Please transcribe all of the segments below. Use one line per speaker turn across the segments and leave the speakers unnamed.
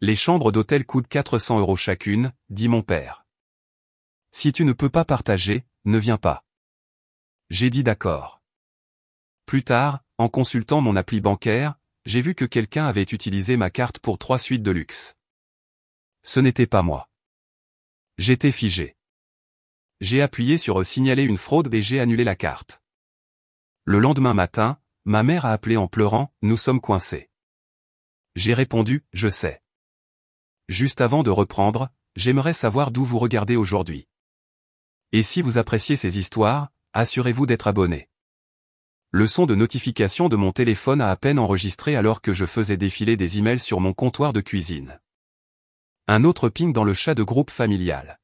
Les chambres d'hôtel coûtent 400 € chacune, dit mon père. Si tu ne peux pas partager, ne viens pas. J'ai dit d'accord. Plus tard, en consultant mon appli bancaire, j'ai vu que quelqu'un avait utilisé ma carte pour 3 suites de luxe. Ce n'était pas moi. J'étais figé. J'ai appuyé sur « Signaler une fraude » et j'ai annulé la carte. Le lendemain matin, ma mère a appelé en pleurant « Nous sommes coincés ». J'ai répondu « Je sais ». Juste avant de reprendre, j'aimerais savoir d'où vous regardez aujourd'hui. Et si vous appréciez ces histoires, assurez-vous d'être abonné. Le son de notification de mon téléphone a à peine enregistré alors que je faisais défiler des emails sur mon comptoir de cuisine. Un autre ping dans le chat de groupe familial.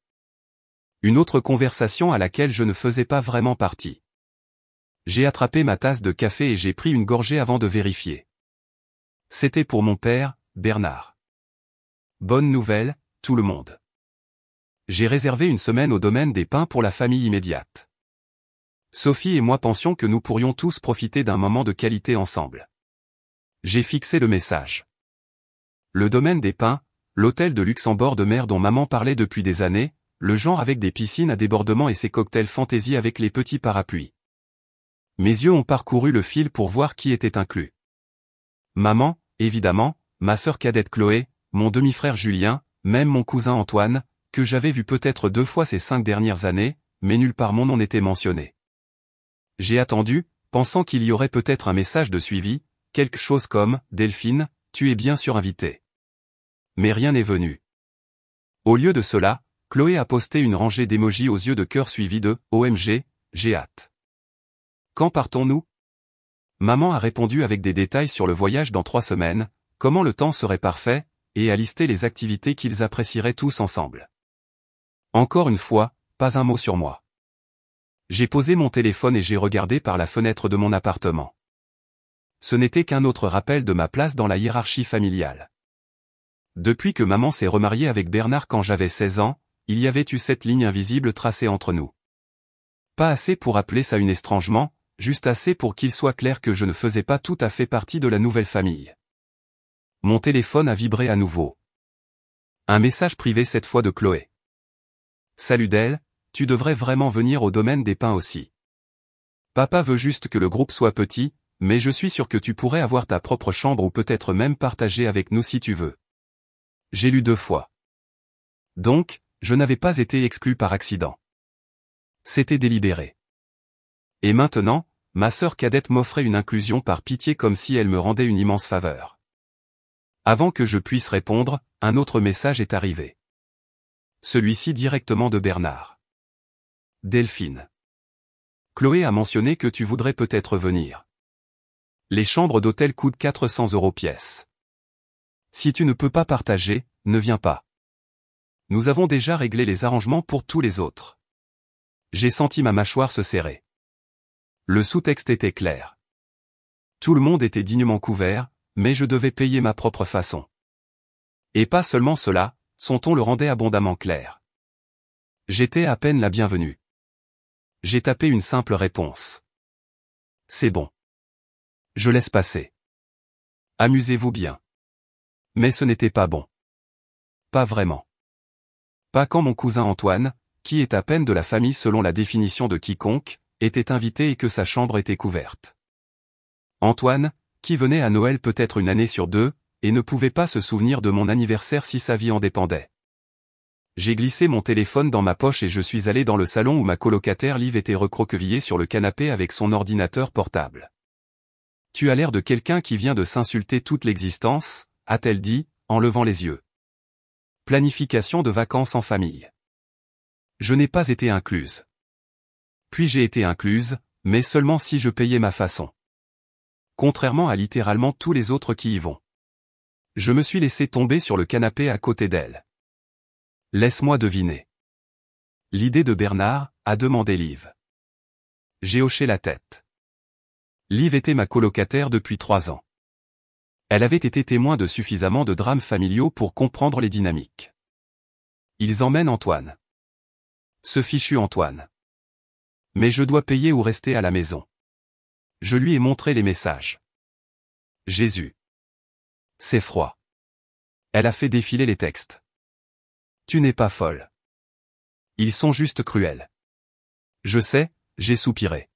Une autre conversation à laquelle je ne faisais pas vraiment partie. J'ai attrapé ma tasse de café et j'ai pris une gorgée avant de vérifier. C'était pour mon père, Bernard. Bonne nouvelle, tout le monde. J'ai réservé une semaine au domaine des Pins pour la famille immédiate. Sophie et moi pensions que nous pourrions tous profiter d'un moment de qualité ensemble. J'ai fixé le message. Le domaine des Pins, l'hôtel de luxe en bord de mer dont maman parlait depuis des années, le genre avec des piscines à débordement et ses cocktails fantaisie avec les petits parapluies. Mes yeux ont parcouru le fil pour voir qui était inclus. Maman, évidemment, ma sœur cadette Chloé, mon demi-frère Julien, même mon cousin Antoine, que j'avais vu peut-être 2 fois ces 5 dernières années, mais nulle part mon nom n'était mentionné. J'ai attendu, pensant qu'il y aurait peut-être un message de suivi, quelque chose comme « Delphine, tu es bien sûr invitée ». Mais rien n'est venu. Au lieu de cela, Chloé a posté une rangée d'émojis aux yeux de cœur suivis de « OMG, j'ai hâte ». Quand partons-nous ? Maman a répondu avec des détails sur le voyage dans 3 semaines, comment le temps serait parfait, et a listé les activités qu'ils apprécieraient tous ensemble. Encore une fois, pas un mot sur moi. J'ai posé mon téléphone et j'ai regardé par la fenêtre de mon appartement. Ce n'était qu'un autre rappel de ma place dans la hiérarchie familiale. Depuis que maman s'est remariée avec Bernard quand j'avais 16 ans, il y avait eu cette ligne invisible tracée entre nous. Pas assez pour appeler ça un estrangement, juste assez pour qu'il soit clair que je ne faisais pas tout à fait partie de la nouvelle famille. Mon téléphone a vibré à nouveau. Un message privé cette fois de Chloé. Salut Del, tu devrais vraiment venir au domaine des Pins aussi. Papa veut juste que le groupe soit petit, mais je suis sûr que tu pourrais avoir ta propre chambre ou peut-être même partager avec nous si tu veux. J'ai lu 2 fois. Donc, je n'avais pas été exclu par accident. C'était délibéré. Et maintenant, ma sœur cadette m'offrait une inclusion par pitié comme si elle me rendait une immense faveur. Avant que je puisse répondre, un autre message est arrivé. Celui-ci directement de Bernard. Delphine. Chloé a mentionné que tu voudrais peut-être venir. Les chambres d'hôtel coûtent 400 € pièce. Si tu ne peux pas partager, ne viens pas. Nous avons déjà réglé les arrangements pour tous les autres. J'ai senti ma mâchoire se serrer. Le sous-texte était clair. Tout le monde était dignement couvert, mais je devais payer ma propre façon. Et pas seulement cela, son ton le rendait abondamment clair. J'étais à peine la bienvenue. J'ai tapé une simple réponse. C'est bon. Je laisse passer. Amusez-vous bien. Mais ce n'était pas bon. Pas vraiment. Pas quand mon cousin Antoine, qui est à peine de la famille selon la définition de quiconque, était invité et que sa chambre était couverte. Antoine, qui venait à Noël peut-être 1 année sur 2, et ne pouvait pas se souvenir de mon anniversaire si sa vie en dépendait. J'ai glissé mon téléphone dans ma poche et je suis allé dans le salon où ma colocataire Liv était recroquevillée sur le canapé avec son ordinateur portable. « Tu as l'air de quelqu'un qui vient de s'insulter toute l'existence », a-t-elle dit, en levant les yeux. Planification de vacances en famille. Je n'ai pas été incluse. Puis j'ai été incluse, mais seulement si je payais ma façon. Contrairement à littéralement tous les autres qui y vont. Je me suis laissé tomber sur le canapé à côté d'elle. Laisse-moi deviner. L'idée de Bernard, a demandé Liv. J'ai hoché la tête. Liv était ma colocataire depuis 3 ans. Elle avait été témoin de suffisamment de drames familiaux pour comprendre les dynamiques. Ils emmènent Antoine. Ce fichu Antoine. Mais je dois payer ou rester à la maison. Je lui ai montré les messages. Jésus. C'est froid. elle a fait défiler les textes. Tu n'es pas folle. Ils sont juste cruels. Je sais, j'ai soupiré.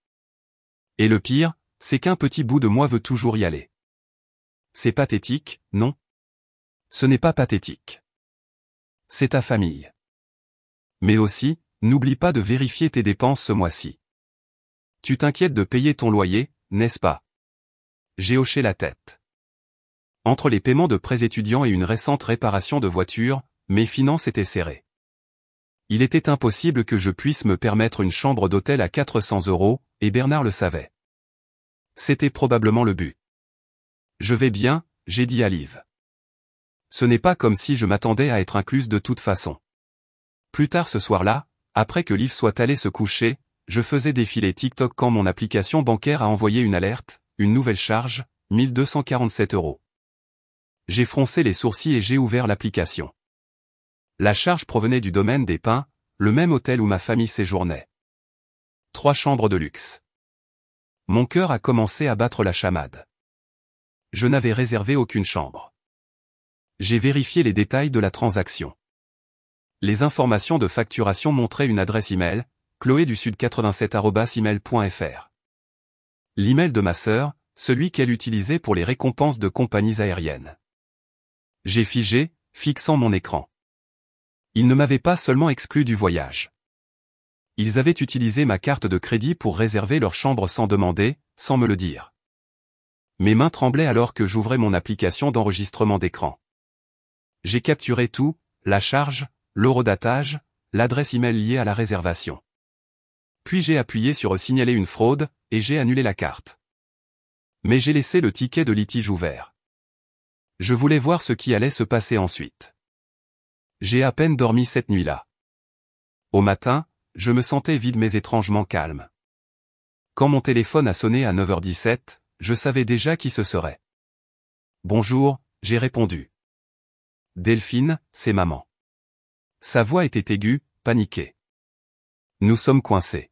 Et le pire, c'est qu'un petit bout de moi veut toujours y aller. C'est pathétique, non? Ce n'est pas pathétique. C'est ta famille. Mais aussi, n'oublie pas de vérifier tes dépenses ce mois-ci. Tu t'inquiètes de payer ton loyer, n'est-ce pas? J'ai hoché la tête. Entre les paiements de prêts étudiants et une récente réparation de voiture, mes finances étaient serrées. Il était impossible que je puisse me permettre une chambre d'hôtel à 400 €, et Bernard le savait. C'était probablement le but. Je vais bien, j'ai dit à Liv. Ce n'est pas comme si je m'attendais à être incluse de toute façon. Plus tard ce soir-là, après que Liv soit allé se coucher, je faisais défiler TikTok quand mon application bancaire a envoyé une alerte, une nouvelle charge, 1247 €. J'ai froncé les sourcils et j'ai ouvert l'application. La charge provenait du domaine des Pins, le même hôtel où ma famille séjournait. 3 chambres de luxe. Mon cœur a commencé à battre la chamade. Je n'avais réservé aucune chambre. J'ai vérifié les détails de la transaction. Les informations de facturation montraient une adresse email, chloédusud87@email.fr. L'email de ma sœur, celui qu'elle utilisait pour les récompenses de compagnies aériennes. J'ai figé, fixant mon écran. Ils ne m'avaient pas seulement exclu du voyage. Ils avaient utilisé ma carte de crédit pour réserver leur chambre sans demander, sans me le dire. Mes mains tremblaient alors que j'ouvrais mon application d'enregistrement d'écran. J'ai capturé tout, la charge, l'horodatage, l'adresse email liée à la réservation. Puis j'ai appuyé sur « Signaler une fraude » et j'ai annulé la carte. Mais j'ai laissé le ticket de litige ouvert. Je voulais voir ce qui allait se passer ensuite. J'ai à peine dormi cette nuit-là. Au matin, je me sentais vide mais étrangement calme. Quand mon téléphone a sonné à 9h17, je savais déjà qui ce serait. « Bonjour », j'ai répondu. « Delphine, c'est maman. » Sa voix était aiguë, paniquée. « Nous sommes coincés.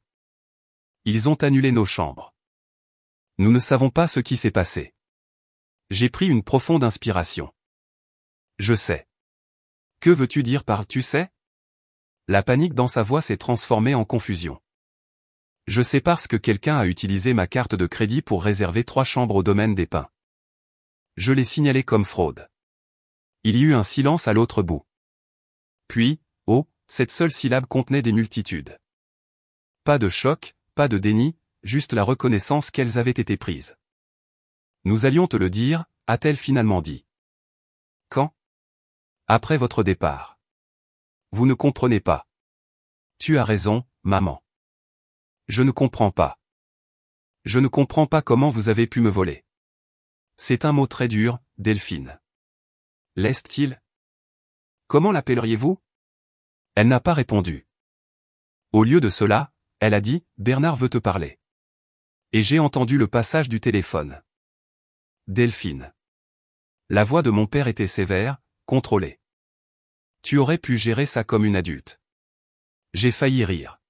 Ils ont annulé nos chambres. Nous ne savons pas ce qui s'est passé. » J'ai pris une profonde inspiration. Je sais. Que veux-tu dire par « tu sais » ? La panique dans sa voix s'est transformée en confusion. Je sais parce que quelqu'un a utilisé ma carte de crédit pour réserver 3 chambres au domaine des Pins. Je l'ai signalé comme fraude. Il y eut un silence à l'autre bout. Puis, oh, cette seule syllabe contenait des multitudes. Pas de choc, pas de déni, juste la reconnaissance qu'elles avaient été prises. Nous allions te le dire, a-t-elle finalement dit. Quand ? Après votre départ. Vous ne comprenez pas. Tu as raison, maman. Je ne comprends pas. Je ne comprends pas comment vous avez pu me voler. C'est un mot très dur, Delphine. L'est-il ? Comment l'appelleriez-vous ? Elle n'a pas répondu. Au lieu de cela, elle a dit, Bernard veut te parler. Et j'ai entendu le passage du téléphone. Delphine. La voix de mon père était sévère, contrôlée. Tu aurais pu gérer ça comme une adulte. J'ai failli rire.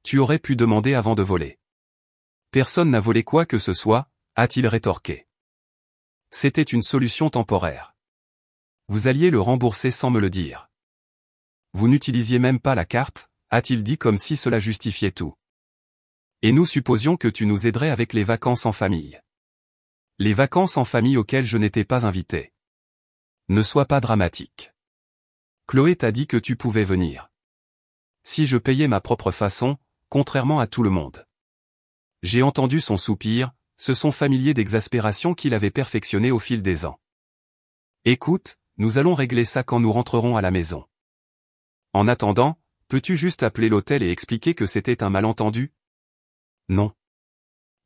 Tu aurais pu demander avant de voler. Personne n'a volé quoi que ce soit, a-t-il rétorqué. C'était une solution temporaire. Vous alliez le rembourser sans me le dire. Vous n'utilisiez même pas la carte, a-t-il dit comme si cela justifiait tout. Et nous supposions que tu nous aiderais avec les vacances en famille. Les vacances en famille auxquelles je n'étais pas invité. Ne sois pas dramatique. Chloé t'a dit que tu pouvais venir. Si je payais ma propre façon, contrairement à tout le monde. J'ai entendu son soupir, ce son familier d'exaspération qu'il avait perfectionné au fil des ans. Écoute, nous allons régler ça quand nous rentrerons à la maison. En attendant, peux-tu juste appeler l'hôtel et expliquer que c'était un malentendu ? Non.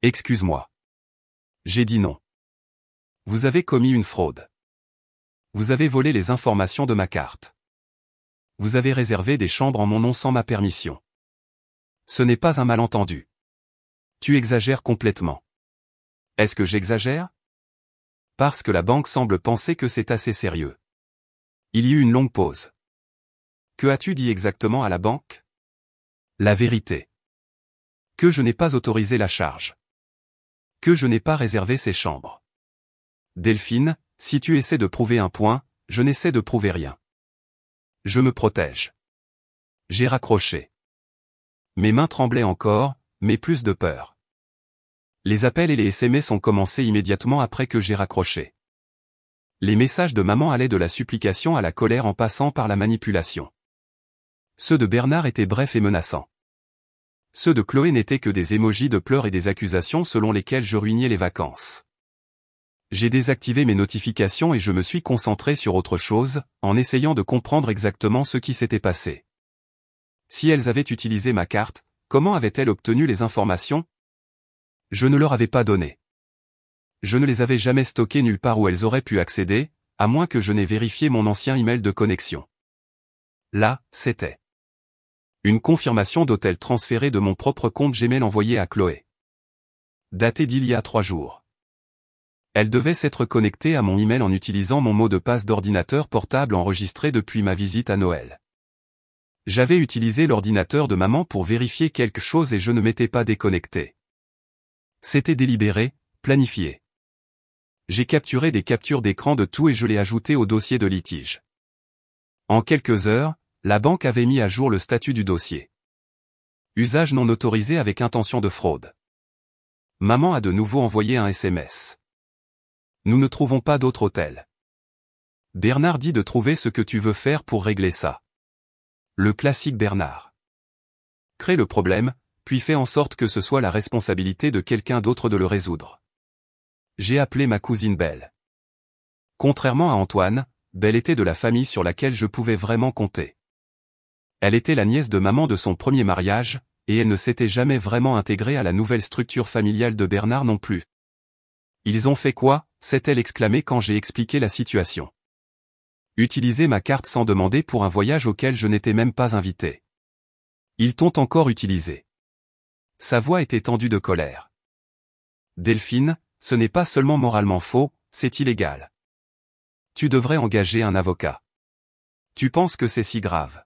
Excuse-moi. J'ai dit non. Vous avez commis une fraude. Vous avez volé les informations de ma carte. Vous avez réservé des chambres en mon nom sans ma permission. Ce n'est pas un malentendu. Tu exagères complètement. Est-ce que j'exagère ? Parce que la banque semble penser que c'est assez sérieux. Il y eut une longue pause. Que as-tu dit exactement à la banque ? La vérité. Que je n'ai pas autorisé la charge. Que je n'ai pas réservé ces chambres. Delphine, si tu essaies de prouver un point, je n'essaie de prouver rien. Je me protège. J'ai raccroché. Mes mains tremblaient encore, mais plus de peur. Les appels et les SMS ont commencé immédiatement après que j'ai raccroché. Les messages de maman allaient de la supplication à la colère en passant par la manipulation. Ceux de Bernard étaient brefs et menaçants. Ceux de Chloé n'étaient que des émojis de pleurs et des accusations selon lesquelles je ruinais les vacances. J'ai désactivé mes notifications et je me suis concentré sur autre chose, en essayant de comprendre exactement ce qui s'était passé. Si elles avaient utilisé ma carte, comment avaient-elles obtenu les informations? Je ne leur avais pas donné. Je ne les avais jamais stockées nulle part où elles auraient pu accéder, à moins que je n'ai vérifié mon ancien email de connexion. Là, c'était une confirmation d'hôtel transférée de mon propre compte Gmail envoyé à Chloé. Daté d'il y a 3 jours. Elle devait s'être connectée à mon email en utilisant mon mot de passe d'ordinateur portable enregistré depuis ma visite à Noël. J'avais utilisé l'ordinateur de maman pour vérifier quelque chose et je ne m'étais pas déconnecté. C'était délibéré, planifié. J'ai capturé des captures d'écran de tout et je l'ai ajouté au dossier de litige. En quelques heures, la banque avait mis à jour le statut du dossier. Usage non autorisé avec intention de fraude. Maman a de nouveau envoyé un SMS. Nous ne trouvons pas d'autre hôtel. Bernard dit de trouver ce que tu veux faire pour régler ça. Le classique Bernard. Crée le problème, puis fait en sorte que ce soit la responsabilité de quelqu'un d'autre de le résoudre. J'ai appelé ma cousine Belle. Contrairement à Antoine, Belle était de la famille sur laquelle je pouvais vraiment compter. Elle était la nièce de maman de son premier mariage, et elle ne s'était jamais vraiment intégrée à la nouvelle structure familiale de Bernard non plus. Ils ont fait quoi? S'est-elle exclamée quand j'ai expliqué la situation. Utiliser ma carte sans demander pour un voyage auquel je n'étais même pas invité. Ils t'ont encore utilisé. Sa voix était tendue de colère. Delphine, ce n'est pas seulement moralement faux, c'est illégal. Tu devrais engager un avocat. Tu penses que c'est si grave?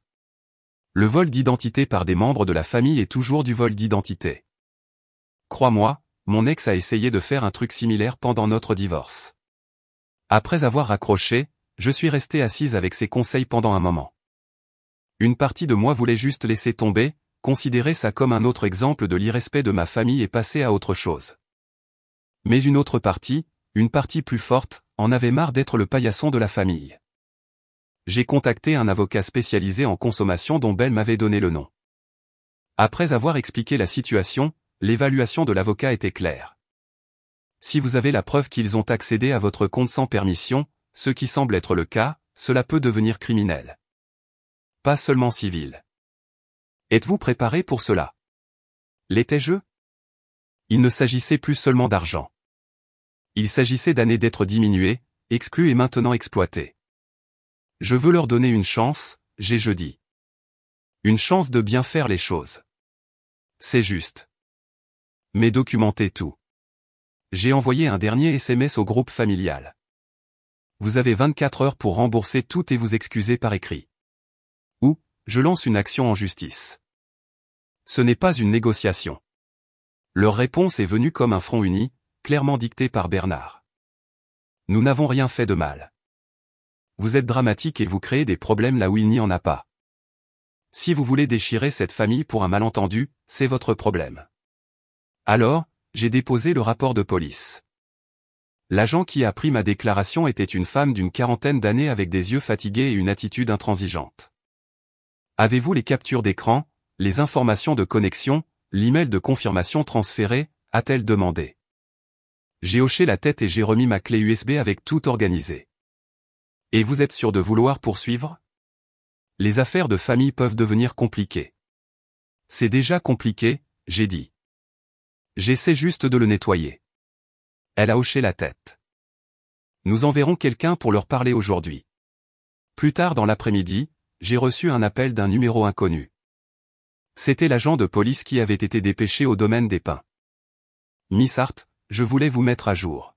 Le vol d'identité par des membres de la famille est toujours du vol d'identité. Crois-moi, mon ex a essayé de faire un truc similaire pendant notre divorce. Après avoir raccroché, je suis restée assise avec ses conseils pendant un moment. Une partie de moi voulait juste laisser tomber, considérer ça comme un autre exemple de l'irrespect de ma famille et passer à autre chose. Mais une autre partie, une partie plus forte, en avait marre d'être le paillasson de la famille. J'ai contacté un avocat spécialisé en consommation dont Belle m'avait donné le nom. Après avoir expliqué la situation, l'évaluation de l'avocat était claire. Si vous avez la preuve qu'ils ont accédé à votre compte sans permission, ce qui semble être le cas, cela peut devenir criminel. Pas seulement civil. Êtes-vous préparé pour cela? L'étais-je? Il ne s'agissait plus seulement d'argent. Il s'agissait d'années d'être diminuées, exclues et maintenant exploitées. Je veux leur donner une chance, j'ai dit. Une chance de bien faire les choses. C'est juste. Mais documentez tout. J'ai envoyé un dernier SMS au groupe familial. Vous avez 24 heures pour rembourser tout et vous excuser par écrit. Ou, je lance une action en justice. Ce n'est pas une négociation. Leur réponse est venue comme un front uni, clairement dicté par Bernard. Nous n'avons rien fait de mal. Vous êtes dramatique et vous créez des problèmes là où il n'y en a pas. Si vous voulez déchirer cette famille pour un malentendu, c'est votre problème. Alors, j'ai déposé le rapport de police. L'agent qui a pris ma déclaration était une femme d'une 40aine d'années avec des yeux fatigués et une attitude intransigeante. Avez-vous les captures d'écran, les informations de connexion, l'email de confirmation transféré, a-t-elle demandé. J'ai hoché la tête et j'ai remis ma clé USB avec tout organisé. Et vous êtes sûr de vouloir poursuivre? Les affaires de famille peuvent devenir compliquées. C'est déjà compliqué, j'ai dit. J'essaie juste de le nettoyer. Elle a hoché la tête. Nous enverrons quelqu'un pour leur parler aujourd'hui. Plus tard dans l'après-midi, j'ai reçu un appel d'un numéro inconnu. C'était l'agent de police qui avait été dépêché au domaine des Pins. Miss Hart, je voulais vous mettre à jour.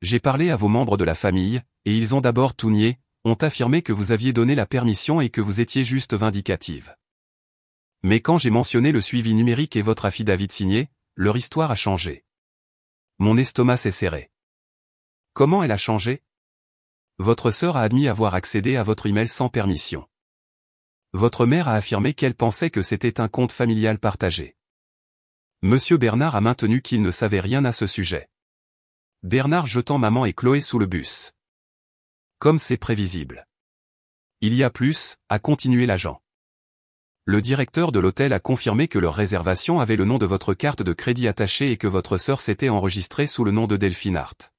J'ai parlé à vos membres de la famille, et ils ont d'abord tout nié, ont affirmé que vous aviez donné la permission et que vous étiez juste vindicative. Mais quand j'ai mentionné le suivi numérique et votre affidavit signé, leur histoire a changé. Mon estomac s'est serré. Comment elle a changé? Votre sœur a admis avoir accédé à votre email sans permission. Votre mère a affirmé qu'elle pensait que c'était un compte familial partagé. Monsieur Bernard a maintenu qu'il ne savait rien à ce sujet. Bernard jetant maman et Chloé sous le bus. Comme c'est prévisible. Il y a plus, a continué l'agent. Le directeur de l'hôtel a confirmé que leur réservation avait le nom de votre carte de crédit attachée et que votre sœur s'était enregistrée sous le nom de Delphine Hart.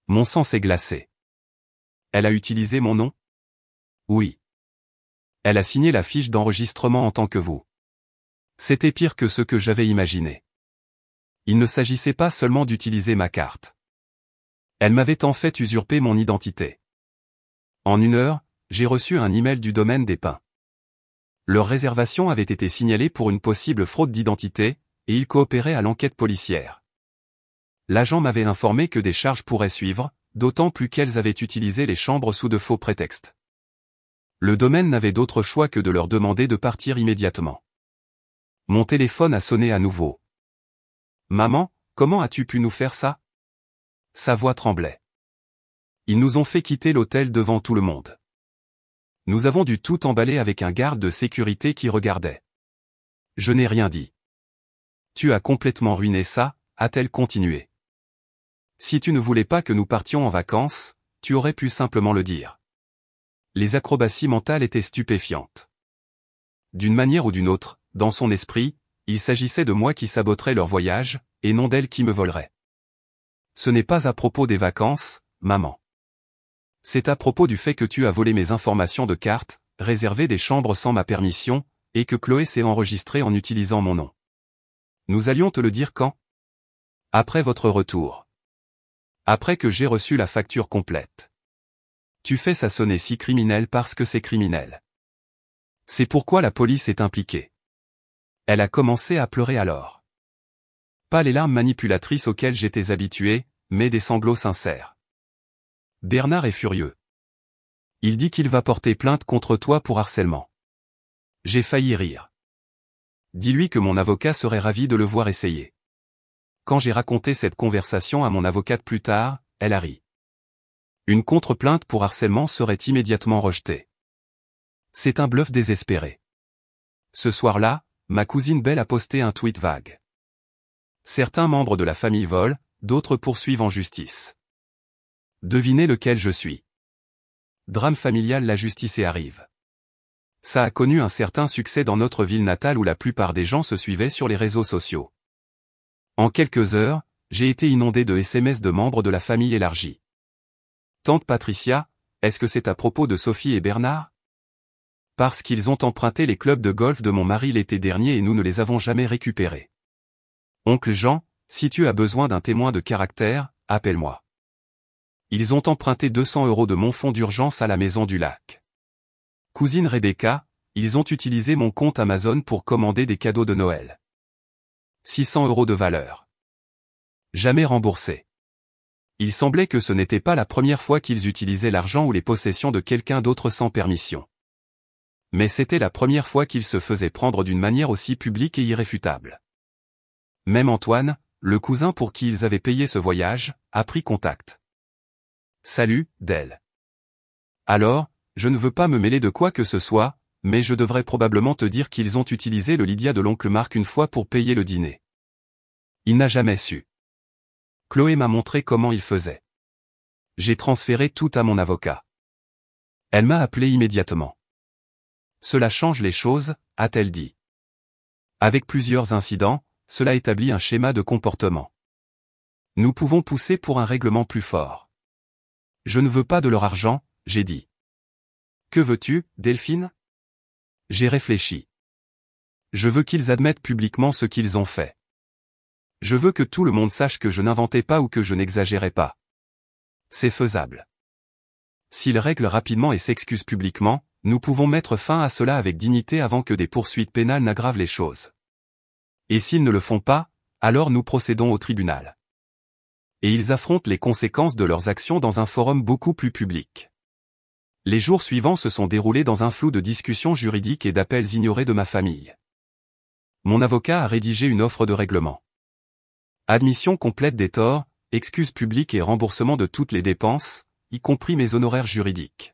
Mon sang s'est glacé. Elle a utilisé mon nom? Oui. Elle a signé la fiche d'enregistrement en tant que vous. C'était pire que ce que j'avais imaginé. Il ne s'agissait pas seulement d'utiliser ma carte. Elle m'avait en fait usurpé mon identité. En 1 heure, j'ai reçu un email du domaine des Pins. Leur réservation avait été signalée pour une possible fraude d'identité, et ils coopéraient à l'enquête policière. L'agent m'avait informé que des charges pourraient suivre, d'autant plus qu'elles avaient utilisé les chambres sous de faux prétextes. Le domaine n'avait d'autre choix que de leur demander de partir immédiatement. Mon téléphone a sonné à nouveau. Maman, comment as-tu pu nous faire ça? Sa voix tremblait. Ils nous ont fait quitter l'hôtel devant tout le monde. Nous avons dû tout emballer avec un garde de sécurité qui regardait. Je n'ai rien dit. Tu as complètement ruiné ça, a-t-elle continué. Si tu ne voulais pas que nous partions en vacances, tu aurais pu simplement le dire. Les acrobaties mentales étaient stupéfiantes. D'une manière ou d'une autre, dans son esprit, il s'agissait de moi qui saboterais leur voyage, et non d'elle qui me volerait. Ce n'est pas à propos des vacances, maman. C'est à propos du fait que tu as volé mes informations de carte, réservé des chambres sans ma permission, et que Chloé s'est enregistrée en utilisant mon nom. Nous allions te le dire quand? Après votre retour. Après que j'ai reçu la facture complète. Tu fais ça sonner si criminel parce que c'est criminel. C'est pourquoi la police est impliquée. Elle a commencé à pleurer alors. Pas les larmes manipulatrices auxquelles j'étais habitué, mais des sanglots sincères. Bernard est furieux. Il dit qu'il va porter plainte contre toi pour harcèlement. J'ai failli rire. Dis-lui que mon avocat serait ravi de le voir essayer. Quand j'ai raconté cette conversation à mon avocate plus tard, elle a ri. Une contre-plainte pour harcèlement serait immédiatement rejetée. C'est un bluff désespéré. Ce soir-là, ma cousine Belle a posté un tweet vague. Certains membres de la famille volent, d'autres poursuivent en justice. Devinez lequel je suis. Drame familial, la justice y arrive. Ça a connu un certain succès dans notre ville natale où la plupart des gens se suivaient sur les réseaux sociaux. En quelques heures, j'ai été inondé de SMS de membres de la famille élargie. Tante Patricia, est-ce que c'est à propos de Sophie et Bernard? Parce qu'ils ont emprunté les clubs de golf de mon mari l'été dernier et nous ne les avons jamais récupérés. Oncle Jean, si tu as besoin d'un témoin de caractère, appelle-moi. Ils ont emprunté 200 € de mon fonds d'urgence à la Maison du Lac. Cousine Rebecca, ils ont utilisé mon compte Amazon pour commander des cadeaux de Noël. 600 € de valeur. Jamais remboursé. Il semblait que ce n'était pas la première fois qu'ils utilisaient l'argent ou les possessions de quelqu'un d'autre sans permission. Mais c'était la première fois qu'ils se faisaient prendre d'une manière aussi publique et irréfutable. Même Antoine, le cousin pour qui ils avaient payé ce voyage, a pris contact. Salut, Del. Alors, je ne veux pas me mêler de quoi que ce soit, mais je devrais probablement te dire qu'ils ont utilisé le Lydia de l'oncle Marc une fois pour payer le dîner. Il n'a jamais su. Chloé m'a montré comment il faisait. J'ai transféré tout à mon avocat. Elle m'a appelé immédiatement. Cela change les choses, a-t-elle dit. Avec plusieurs incidents, cela établit un schéma de comportement. Nous pouvons pousser pour un règlement plus fort. Je ne veux pas de leur argent, j'ai dit. Que veux-tu, Delphine? J'ai réfléchi. Je veux qu'ils admettent publiquement ce qu'ils ont fait. Je veux que tout le monde sache que je n'inventais pas ou que je n'exagérais pas. C'est faisable. S'ils règlent rapidement et s'excusent publiquement, nous pouvons mettre fin à cela avec dignité avant que des poursuites pénales n'aggravent les choses. Et s'ils ne le font pas, alors nous procédons au tribunal. Et ils affrontent les conséquences de leurs actions dans un forum beaucoup plus public. Les jours suivants se sont déroulés dans un flou de discussions juridiques et d'appels ignorés de ma famille. Mon avocat a rédigé une offre de règlement. Admission complète des torts, excuses publiques et remboursement de toutes les dépenses, y compris mes honoraires juridiques.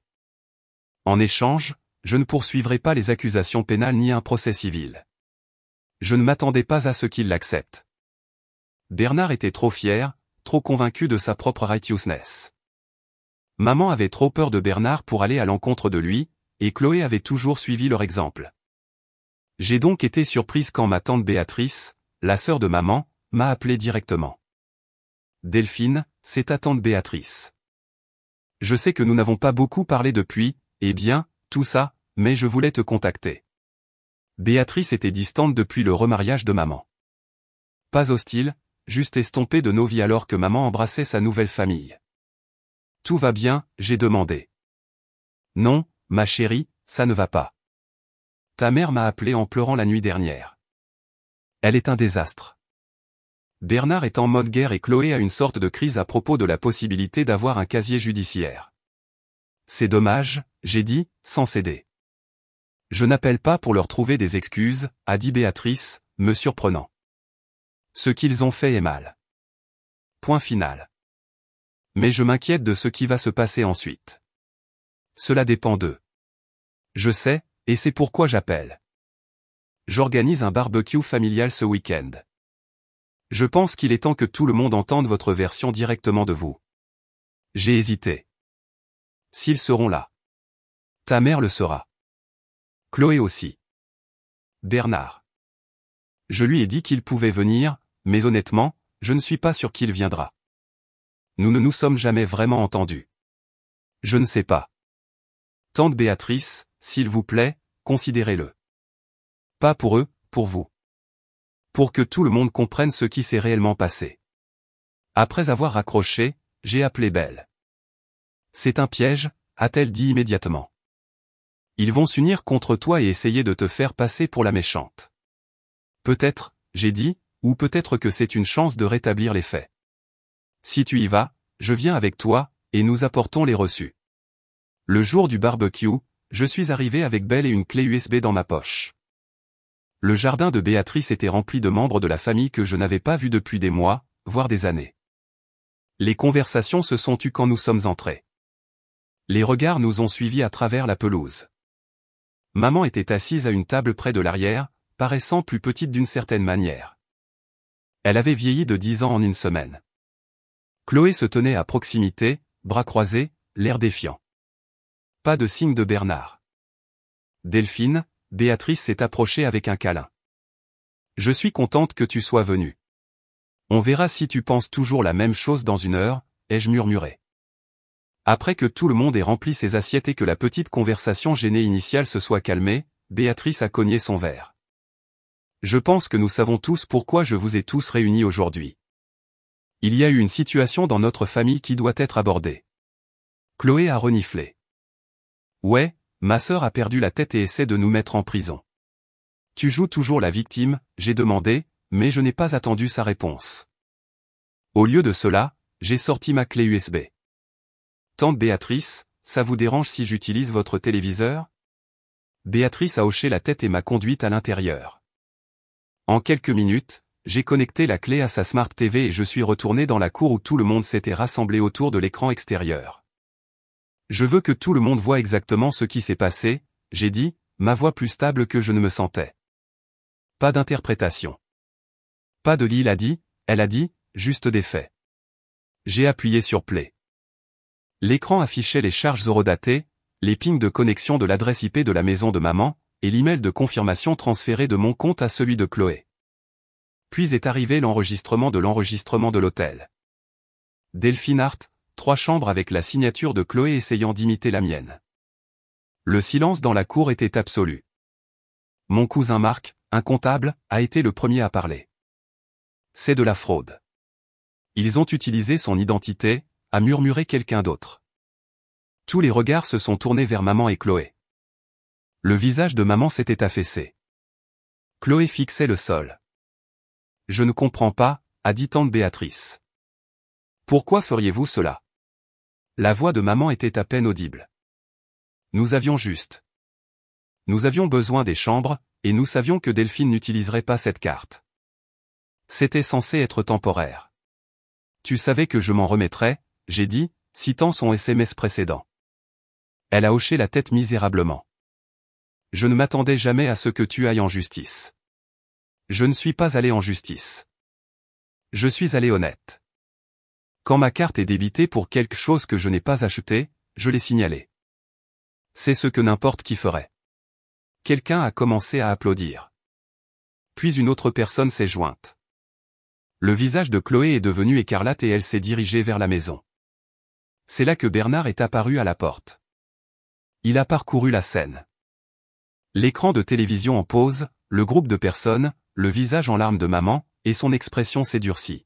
En échange, je ne poursuivrai pas les accusations pénales ni un procès civil. Je ne m'attendais pas à ce qu'il l'accepte. Bernard était trop fier, trop convaincu de sa propre righteousness. Maman avait trop peur de Bernard pour aller à l'encontre de lui, et Chloé avait toujours suivi leur exemple. J'ai donc été surprise quand ma tante Béatrice, la sœur de maman, m'a appelé directement. Delphine, c'est ta tante Béatrice. Je sais que nous n'avons pas beaucoup parlé depuis, eh bien, tout ça, mais je voulais te contacter. Béatrice était distante depuis le remariage de maman. Pas hostile, juste estompée de nos vies alors que maman embrassait sa nouvelle famille. Tout va bien, j'ai demandé. Non, ma chérie, ça ne va pas. Ta mère m'a appelé en pleurant la nuit dernière. Elle est un désastre. Bernard est en mode guerre et Chloé a une sorte de crise à propos de la possibilité d'avoir un casier judiciaire. C'est dommage, j'ai dit, sans céder. Je n'appelle pas pour leur trouver des excuses, a dit Béatrice, me surprenant. Ce qu'ils ont fait est mal. Point final. Mais je m'inquiète de ce qui va se passer ensuite. Cela dépend d'eux. Je sais, et c'est pourquoi j'appelle. J'organise un barbecue familial ce week-end. Je pense qu'il est temps que tout le monde entende votre version directement de vous. J'ai hésité. S'ils seront là. Ta mère le sera. Chloé aussi. Bernard. Je lui ai dit qu'il pouvait venir, mais honnêtement, je ne suis pas sûr qu'il viendra. Nous ne nous sommes jamais vraiment entendus. Je ne sais pas. Tante Béatrice, s'il vous plaît, considérez-le. Pas pour eux, pour vous. Pour que tout le monde comprenne ce qui s'est réellement passé. Après avoir raccroché, j'ai appelé Belle. C'est un piège, a-t-elle dit immédiatement. Ils vont s'unir contre toi et essayer de te faire passer pour la méchante. Peut-être, j'ai dit, ou peut-être que c'est une chance de rétablir les faits. Si tu y vas, je viens avec toi, et nous apportons les reçus. Le jour du barbecue, je suis arrivé avec Belle et une clé USB dans ma poche. Le jardin de Béatrice était rempli de membres de la famille que je n'avais pas vus depuis des mois, voire des années. Les conversations se sont tues quand nous sommes entrés. Les regards nous ont suivis à travers la pelouse. Maman était assise à une table près de l'arrière, paraissant plus petite d'une certaine manière. Elle avait vieilli de 10 ans en une semaine. Chloé se tenait à proximité, bras croisés, l'air défiant. Pas de signe de Bernard. Delphine, Béatrice s'est approchée avec un câlin. Je suis contente que tu sois venue. On verra si tu penses toujours la même chose dans une heure, ai-je murmuré. Après que tout le monde ait rempli ses assiettes et que la petite conversation gênée initiale se soit calmée, Béatrice a cogné son verre. Je pense que nous savons tous pourquoi je vous ai tous réunis aujourd'hui. Il y a eu une situation dans notre famille qui doit être abordée. Chloé a reniflé. Ouais, ma sœur a perdu la tête et essaie de nous mettre en prison. Tu joues toujours la victime, j'ai demandé, mais je n'ai pas attendu sa réponse. Au lieu de cela, j'ai sorti ma clé USB. Tante Béatrice, ça vous dérange si j'utilise votre téléviseur? Béatrice a hoché la tête et m'a conduite à l'intérieur. En quelques minutes, j'ai connecté la clé à sa Smart TV et je suis retourné dans la cour où tout le monde s'était rassemblé autour de l'écran extérieur. Je veux que tout le monde voie exactement ce qui s'est passé, j'ai dit, ma voix plus stable que je ne me sentais. Pas d'interprétation. Pas de il a dit, elle a dit, juste des faits. J'ai appuyé sur Play. L'écran affichait les charges horodatées, les pings de connexion de l'adresse IP de la maison de maman, et l'email de confirmation transféré de mon compte à celui de Chloé. Puis est arrivé l'enregistrement de l'hôtel. Delphine Hart, 3 chambres avec la signature de Chloé essayant d'imiter la mienne. Le silence dans la cour était absolu. Mon cousin Marc, un comptable, a été le premier à parler. C'est de la fraude. Ils ont utilisé son identité, a murmuré quelqu'un d'autre. Tous les regards se sont tournés vers maman et Chloé. Le visage de maman s'était affaissé. Chloé fixait le sol. Je ne comprends pas, a dit tante Béatrice. Pourquoi feriez-vous cela? La voix de maman était à peine audible. Nous avions besoin des chambres, et nous savions que Delphine n'utiliserait pas cette carte. C'était censé être temporaire. Tu savais que je m'en remettrais, j'ai dit, citant son SMS précédent. Elle a hoché la tête misérablement. Je ne m'attendais jamais à ce que tu ailles en justice. Je ne suis pas allé en justice. Je suis allé honnête. Quand ma carte est débitée pour quelque chose que je n'ai pas acheté, je l'ai signalé. C'est ce que n'importe qui ferait. Quelqu'un a commencé à applaudir. Puis une autre personne s'est jointe. Le visage de Chloé est devenu écarlate et elle s'est dirigée vers la maison. C'est là que Bernard est apparu à la porte. Il a parcouru la scène. L'écran de télévision en pause, le groupe de personnes, le visage en larmes de maman, et son expression s'est durcie.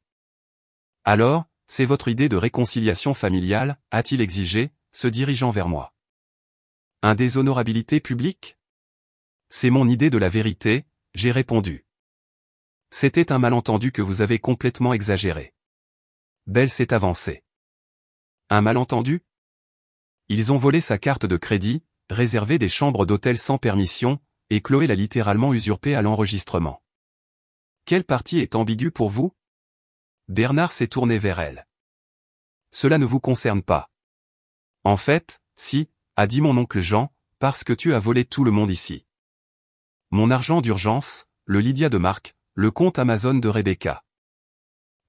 Alors, c'est votre idée de réconciliation familiale, a-t-il exigé, se dirigeant vers moi. Un déshonorabilité publique? C'est mon idée de la vérité, j'ai répondu. C'était un malentendu que vous avez complètement exagéré. Belle s'est avancée. Un malentendu? Ils ont volé sa carte de crédit, réservé des chambres d'hôtel sans permission, et Chloé l'a littéralement usurpée à l'enregistrement. Quelle partie est ambiguë pour vous? Bernard s'est tourné vers elle. Cela ne vous concerne pas. En fait, si, a dit mon oncle Jean, parce que tu as volé tout le monde ici. Mon argent d'urgence, le Lydia de Marc, le compte Amazon de Rebecca.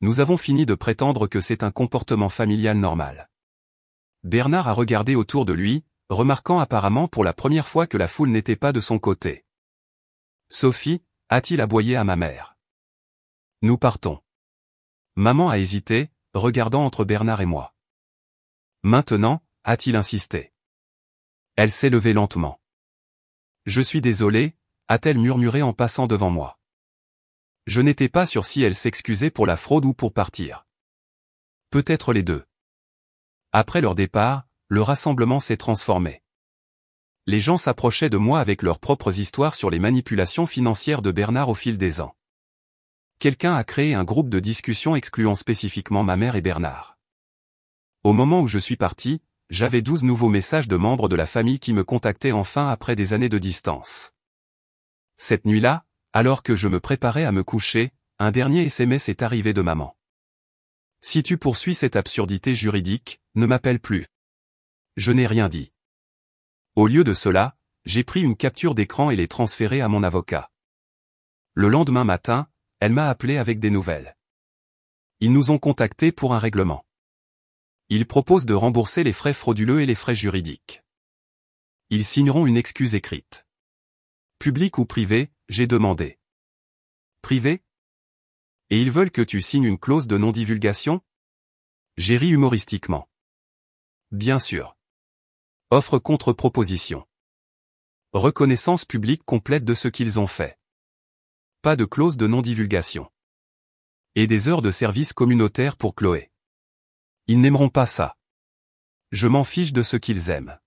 Nous avons fini de prétendre que c'est un comportement familial normal. Bernard a regardé autour de lui, remarquant apparemment pour la première fois que la foule n'était pas de son côté. Sophie, a-t-il aboyé à ma mère. Nous partons. Maman a hésité, regardant entre Bernard et moi. Maintenant, a-t-il insisté. Elle s'est levée lentement. Je suis désolé, a-t-elle murmuré en passant devant moi. Je n'étais pas sûr si elle s'excusait pour la fraude ou pour partir. Peut-être les deux. Après leur départ, le rassemblement s'est transformé. Les gens s'approchaient de moi avec leurs propres histoires sur les manipulations financières de Bernard au fil des ans. Quelqu'un a créé un groupe de discussion excluant spécifiquement ma mère et Bernard. Au moment où je suis parti, j'avais 12 nouveaux messages de membres de la famille qui me contactaient enfin après des années de distance. Cette nuit-là, alors que je me préparais à me coucher, un dernier SMS est arrivé de maman. Si tu poursuis cette absurdité juridique, ne m'appelle plus. Je n'ai rien dit. Au lieu de cela, j'ai pris une capture d'écran et l'ai transférée à mon avocat. Le lendemain matin, elle m'a appelé avec des nouvelles. Ils nous ont contactés pour un règlement. Ils proposent de rembourser les frais frauduleux et les frais juridiques. Ils signeront une excuse écrite. Public ou privé, j'ai demandé. Privé? Et ils veulent que tu signes une clause de non-divulgation? J'ai ri humoristiquement. Bien sûr. Offre contre-proposition. Reconnaissance publique complète de ce qu'ils ont fait. Pas de clause de non-divulgation. Et des heures de service communautaire pour Chloé. Ils n'aimeront pas ça. Je m'en fiche de ce qu'ils aiment.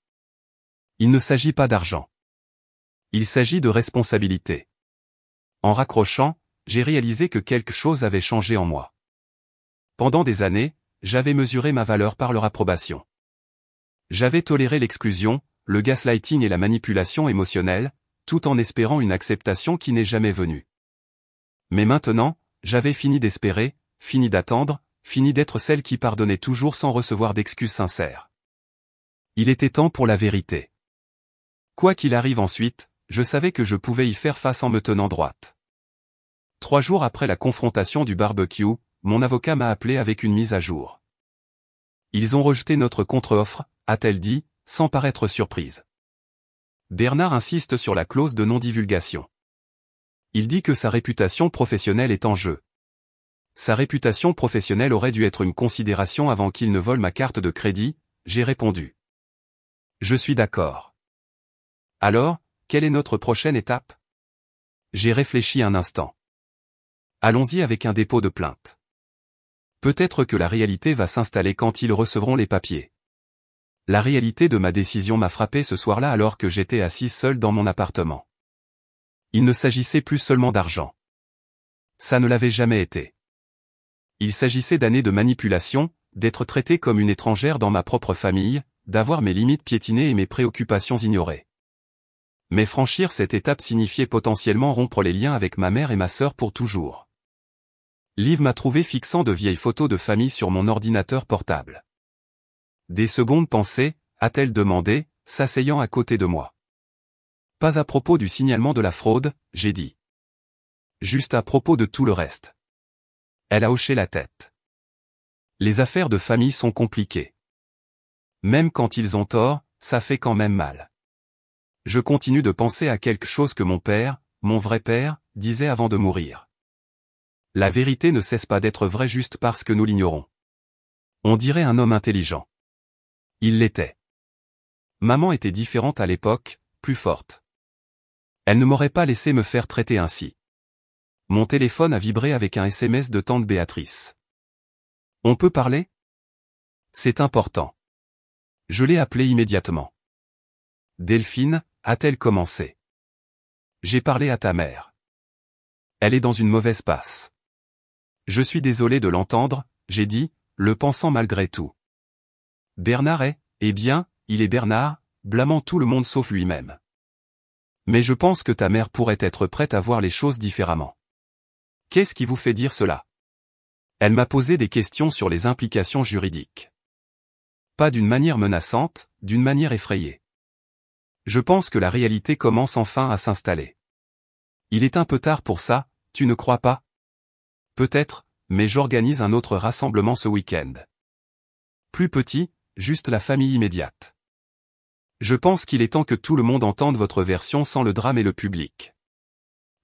Il ne s'agit pas d'argent. Il s'agit de responsabilité. En raccrochant, j'ai réalisé que quelque chose avait changé en moi. Pendant des années, j'avais mesuré ma valeur par leur approbation. J'avais toléré l'exclusion, le gaslighting et la manipulation émotionnelle, tout en espérant une acceptation qui n'est jamais venue. Mais maintenant, j'avais fini d'espérer, fini d'attendre, fini d'être celle qui pardonnait toujours sans recevoir d'excuses sincères. Il était temps pour la vérité. Quoi qu'il arrive ensuite, je savais que je pouvais y faire face en me tenant droite. 3 jours après la confrontation du barbecue, mon avocat m'a appelé avec une mise à jour. Ils ont rejeté notre contre-offre, a-t-elle dit, sans paraître surprise. Bernard insiste sur la clause de non-divulgation. Il dit que sa réputation professionnelle est en jeu. Sa réputation professionnelle aurait dû être une considération avant qu'il ne vole ma carte de crédit, j'ai répondu. Je suis d'accord. Alors, quelle est notre prochaine étape? J'ai réfléchi un instant. Allons-y avec un dépôt de plainte. Peut-être que la réalité va s'installer quand ils recevront les papiers. La réalité de ma décision m'a frappé ce soir-là alors que j'étais assise seule dans mon appartement. Il ne s'agissait plus seulement d'argent. Ça ne l'avait jamais été. Il s'agissait d'années de manipulation, d'être traitée comme une étrangère dans ma propre famille, d'avoir mes limites piétinées et mes préoccupations ignorées. Mais franchir cette étape signifiait potentiellement rompre les liens avec ma mère et ma sœur pour toujours. Liv m'a trouvé fixant de vieilles photos de famille sur mon ordinateur portable. Des secondes pensées, a-t-elle demandé, s'asseyant à côté de moi. Pas à propos du signalement de la fraude, j'ai dit. Juste à propos de tout le reste. Elle a hoché la tête. Les affaires de famille sont compliquées. Même quand ils ont tort, ça fait quand même mal. Je continue de penser à quelque chose que mon père, mon vrai père, disait avant de mourir. La vérité ne cesse pas d'être vraie juste parce que nous l'ignorons. On dirait un homme intelligent. Il l'était. Maman était différente à l'époque, plus forte. Elle ne m'aurait pas laissé me faire traiter ainsi. Mon téléphone a vibré avec un SMS de tante Béatrice. On peut parler? C'est important. Je l'ai appelée immédiatement. Delphine, a-t-elle commencé? J'ai parlé à ta mère. Elle est dans une mauvaise passe. Je suis désolé de l'entendre, j'ai dit, le pensant malgré tout. Bernard est, eh bien, il est Bernard, blâmant tout le monde sauf lui-même. Mais je pense que ta mère pourrait être prête à voir les choses différemment. Qu'est-ce qui vous fait dire cela? Elle m'a posé des questions sur les implications juridiques. Pas d'une manière menaçante, d'une manière effrayée. Je pense que la réalité commence enfin à s'installer. Il est un peu tard pour ça, tu ne crois pas? Peut-être, mais j'organise un autre rassemblement ce week-end. Plus petit, juste la famille immédiate. Je pense qu'il est temps que tout le monde entende votre version sans le drame et le public.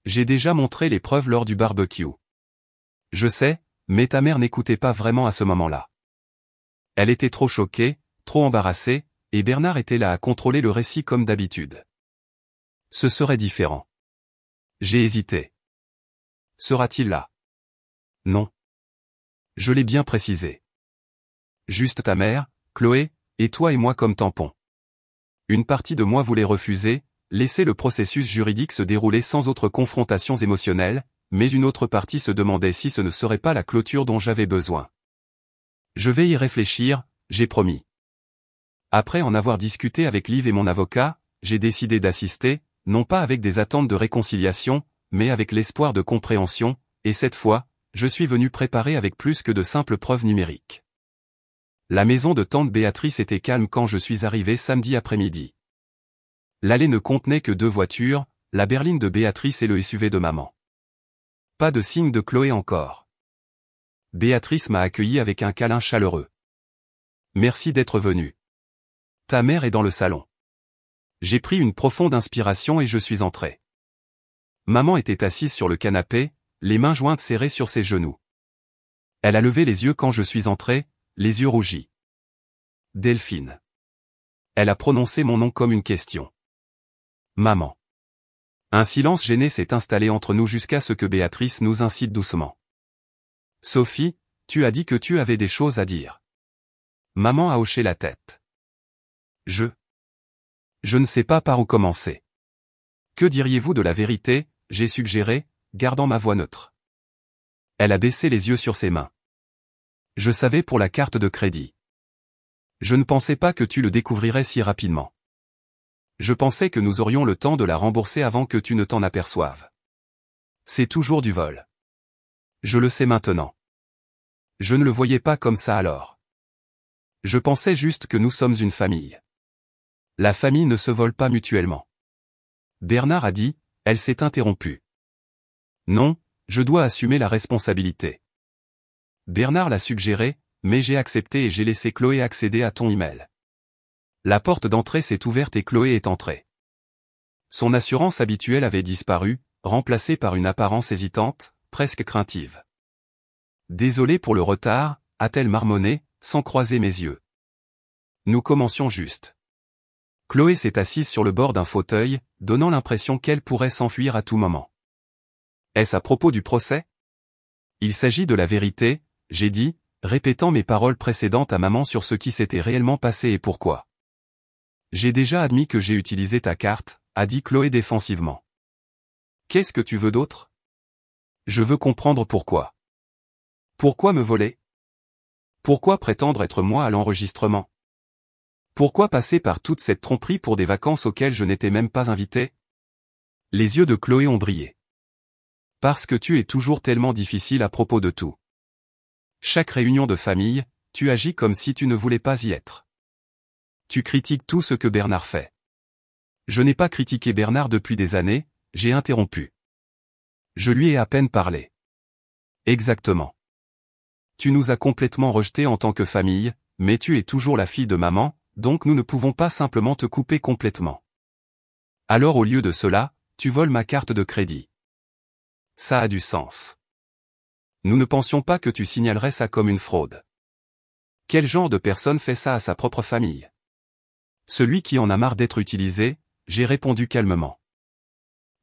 J'ai déjà montré les preuves lors du barbecue. Je sais, mais ta mère n'écoutait pas vraiment à ce moment-là. Elle était trop choquée, trop embarrassée, et Bernard était là à contrôler le récit comme d'habitude. Ce serait différent. J'ai hésité. Sera-t-il là? Non. Je l'ai bien précisé. Juste ta mère, Chloé, et toi et moi comme tampon. Une partie de moi voulait refuser, laisser le processus juridique se dérouler sans autres confrontations émotionnelles, mais une autre partie se demandait si ce ne serait pas la clôture dont j'avais besoin. Je vais y réfléchir, j'ai promis. Après en avoir discuté avec Liv et mon avocat, j'ai décidé d'assister, non pas avec des attentes de réconciliation, mais avec l'espoir de compréhension, et cette fois, je suis venu préparer avec plus que de simples preuves numériques. La maison de tante Béatrice était calme quand je suis arrivé samedi après-midi. L'allée ne contenait que 2 voitures, la berline de Béatrice et le SUV de maman. Pas de signe de Chloé encore. Béatrice m'a accueilli avec un câlin chaleureux. Merci d'être venu. Ta mère est dans le salon. J'ai pris une profonde inspiration et je suis entré. Maman était assise sur le canapé, les mains jointes serrées sur ses genoux. Elle a levé les yeux quand je suis entré, les yeux rougis. Delphine. Elle a prononcé mon nom comme une question. Maman. Un silence gêné s'est installé entre nous jusqu'à ce que Béatrice nous incite doucement. Sophie, tu as dit que tu avais des choses à dire. Maman a hoché la tête. Je ne sais pas par où commencer. Que diriez-vous de la vérité, j'ai suggéré, gardant ma voix neutre. Elle a baissé les yeux sur ses mains. Je savais pour la carte de crédit. Je ne pensais pas que tu le découvrirais si rapidement. Je pensais que nous aurions le temps de la rembourser avant que tu ne t'en aperçoives. C'est toujours du vol. Je le sais maintenant. Je ne le voyais pas comme ça alors. Je pensais juste que nous sommes une famille. La famille ne se vole pas mutuellement. Bernard a dit, elle s'est interrompue. Non, je dois assumer la responsabilité. Bernard l'a suggéré, mais j'ai accepté et j'ai laissé Chloé accéder à ton email. La porte d'entrée s'est ouverte et Chloé est entrée. Son assurance habituelle avait disparu, remplacée par une apparence hésitante, presque craintive. Désolée pour le retard, a-t-elle marmonné, sans croiser mes yeux. Nous commencions juste. Chloé s'est assise sur le bord d'un fauteuil, donnant l'impression qu'elle pourrait s'enfuir à tout moment. Est-ce à propos du procès? Il s'agit de la vérité, j'ai dit, répétant mes paroles précédentes à maman sur ce qui s'était réellement passé et pourquoi. J'ai déjà admis que j'ai utilisé ta carte, a dit Chloé défensivement. Qu'est-ce que tu veux d'autre? Je veux comprendre pourquoi. Pourquoi me voler? Pourquoi prétendre être moi à l'enregistrement? Pourquoi passer par toute cette tromperie pour des vacances auxquelles je n'étais même pas invité? Les yeux de Chloé ont brillé. Parce que tu es toujours tellement difficile à propos de tout. Chaque réunion de famille, tu agis comme si tu ne voulais pas y être. Tu critiques tout ce que Bernard fait. Je n'ai pas critiqué Bernard depuis des années, j'ai interrompu. Je lui ai à peine parlé. Exactement. Tu nous as complètement rejetés en tant que famille, mais tu es toujours la fille de maman, donc nous ne pouvons pas simplement te couper complètement. Alors au lieu de cela, tu voles ma carte de crédit. Ça a du sens. Nous ne pensions pas que tu signalerais ça comme une fraude. Quel genre de personne fait ça à sa propre famille? Celui qui en a marre d'être utilisé, j'ai répondu calmement.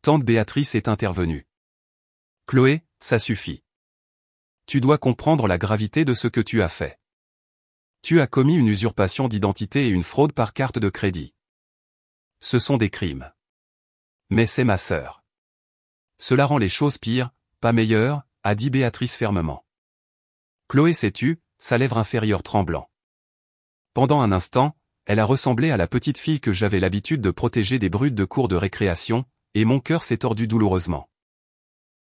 Tante Béatrice est intervenue. Chloé, ça suffit. Tu dois comprendre la gravité de ce que tu as fait. Tu as commis une usurpation d'identité et une fraude par carte de crédit. Ce sont des crimes. Mais c'est ma sœur. Cela rend les choses pires, pas meilleures, a dit Béatrice fermement. Chloé s'est tue, sa lèvre inférieure tremblant. Pendant un instant, elle a ressemblé à la petite fille que j'avais l'habitude de protéger des brutes de cours de récréation, et mon cœur s'est tordu douloureusement.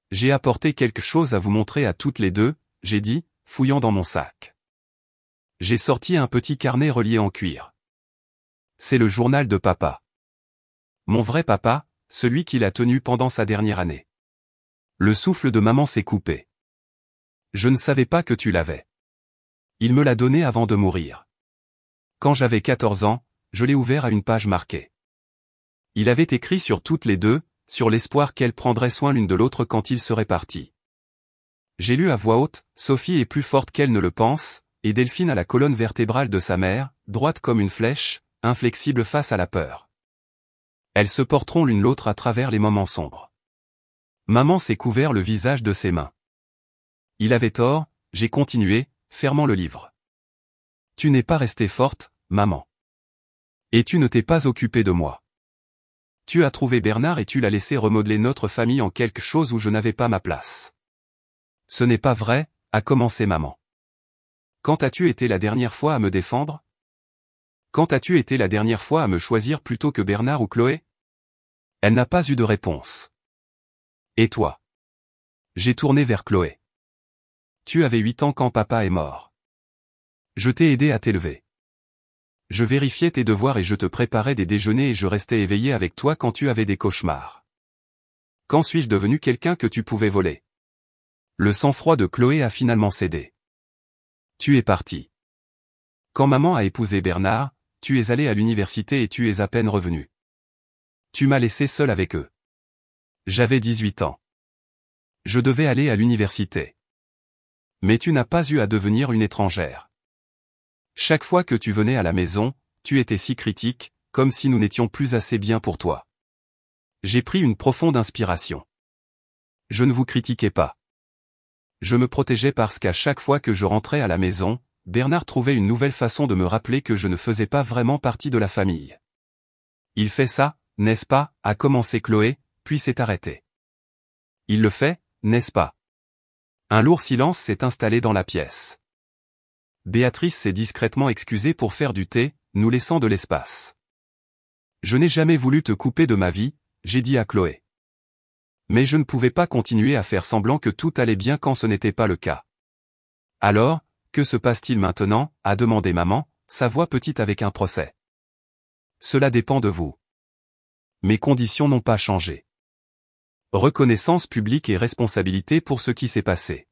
J'ai apporté quelque chose à vous montrer à toutes les deux, j'ai dit, fouillant dans mon sac. J'ai sorti un petit carnet relié en cuir. C'est le journal de papa. Mon vrai papa, celui qu'il a tenu pendant sa dernière année. Le souffle de maman s'est coupé. Je ne savais pas que tu l'avais. Il me l'a donné avant de mourir. Quand j'avais 14 ans, je l'ai ouvert à une page marquée. Il avait écrit sur toutes les deux, sur l'espoir qu'elles prendraient soin l'une de l'autre quand ils seraient partis. J'ai lu à voix haute, Sophie est plus forte qu'elle ne le pense, et Delphine a la colonne vertébrale de sa mère, droite comme une flèche, inflexible face à la peur. Elles se porteront l'une l'autre à travers les moments sombres. Maman s'est couvert le visage de ses mains. Il avait tort, j'ai continué, fermant le livre. Tu n'es pas restée forte, maman. Et tu ne t'es pas occupée de moi. Tu as trouvé Bernard et tu l'as laissé remodeler notre famille en quelque chose où je n'avais pas ma place. Ce n'est pas vrai, a commencé maman. Quand as-tu été la dernière fois à me défendre? Quand as-tu été la dernière fois à me choisir plutôt que Bernard ou Chloé? Elle n'a pas eu de réponse. Et toi? J'ai tourné vers Chloé. Tu avais 8 ans quand papa est mort. Je t'ai aidé à t'élever. Je vérifiais tes devoirs et je te préparais des déjeuners et je restais éveillé avec toi quand tu avais des cauchemars. Quand suis-je devenu quelqu'un que tu pouvais voler? Le sang-froid de Chloé a finalement cédé. Tu es parti. Quand maman a épousé Bernard, tu es allé à l'université et tu es à peine revenu. Tu m'as laissé seul avec eux. J'avais 18 ans. Je devais aller à l'université. Mais tu n'as pas eu à devenir une étrangère. Chaque fois que tu venais à la maison, tu étais si critique, comme si nous n'étions plus assez bien pour toi. J'ai pris une profonde inspiration. Je ne vous critiquais pas. Je me protégeais parce qu'à chaque fois que je rentrais à la maison, Bernard trouvait une nouvelle façon de me rappeler que je ne faisais pas vraiment partie de la famille. Il fait ça, n'est-ce pas, a commencé Chloé, puis s'est arrêté. Il le fait, n'est-ce pas? Un lourd silence s'est installé dans la pièce. Béatrice s'est discrètement excusée pour faire du thé, nous laissant de l'espace. Je n'ai jamais voulu te couper de ma vie, j'ai dit à Chloé. Mais je ne pouvais pas continuer à faire semblant que tout allait bien quand ce n'était pas le cas. Alors, que se passe-t-il maintenant, a demandé maman, sa voix petite avec un procès. Cela dépend de vous. Mes conditions n'ont pas changé. Reconnaissance publique et responsabilité pour ce qui s'est passé.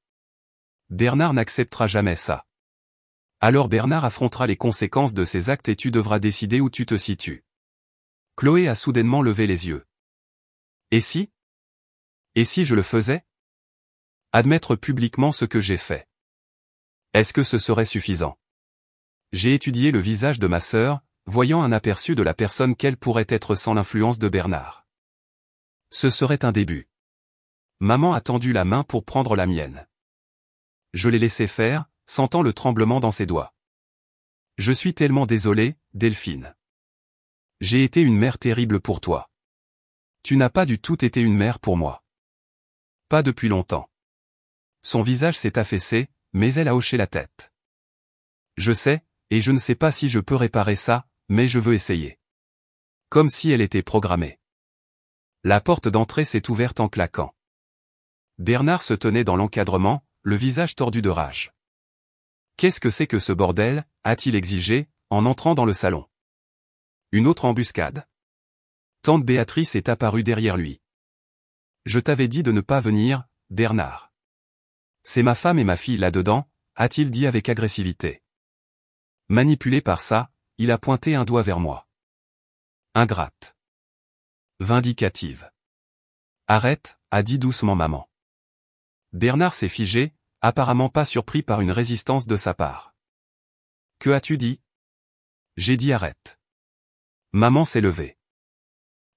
Bernard n'acceptera jamais ça. Alors Bernard affrontera les conséquences de ses actes et tu devras décider où tu te situes. Chloé a soudainement levé les yeux. Et si? Et si je le faisais? Admettre publiquement ce que j'ai fait. Est-ce que ce serait suffisant? J'ai étudié le visage de ma sœur, voyant un aperçu de la personne qu'elle pourrait être sans l'influence de Bernard. Ce serait un début. Maman a tendu la main pour prendre la mienne. Je l'ai laissé faire, sentant le tremblement dans ses doigts. Je suis tellement désolé, Delphine. J'ai été une mère terrible pour toi. Tu n'as pas du tout été une mère pour moi. Pas depuis longtemps. Son visage s'est affaissé, mais elle a hoché la tête. Je sais, et je ne sais pas si je peux réparer ça, mais je veux essayer. Comme si elle était programmée. La porte d'entrée s'est ouverte en claquant. Bernard se tenait dans l'encadrement, le visage tordu de rage. Qu'est-ce que c'est que ce bordel, a-t-il exigé, en entrant dans le salon. Une autre embuscade? Tante Béatrice est apparue derrière lui. Je t'avais dit de ne pas venir, Bernard. C'est ma femme et ma fille là-dedans, a-t-il dit avec agressivité. Manipulé par ça, il a pointé un doigt vers moi. Ingrate. Vindicative. Arrête, a dit doucement maman. Bernard s'est figé, apparemment pas surpris par une résistance de sa part. Que as-tu dit? J'ai dit arrête. Maman s'est levée.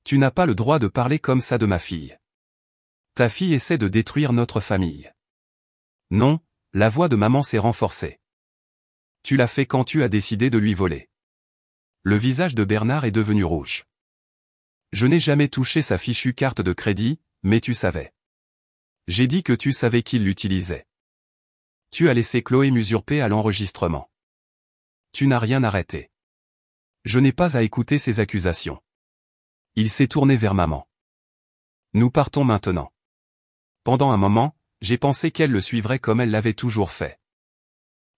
Tu n'as pas le droit de parler comme ça de ma fille. Ta fille essaie de détruire notre famille. Non, la voix de maman s'est renforcée. Tu l'as fait quand tu as décidé de lui voler. Le visage de Bernard est devenu rouge. Je n'ai jamais touché sa fichue carte de crédit, mais tu savais. J'ai dit que tu savais qu'il l'utilisait. Tu as laissé Chloé m'usurper à l'enregistrement. Tu n'as rien arrêté. Je n'ai pas à écouter ces accusations. Il s'est tourné vers maman. Nous partons maintenant. Pendant un moment, j'ai pensé qu'elle le suivrait comme elle l'avait toujours fait.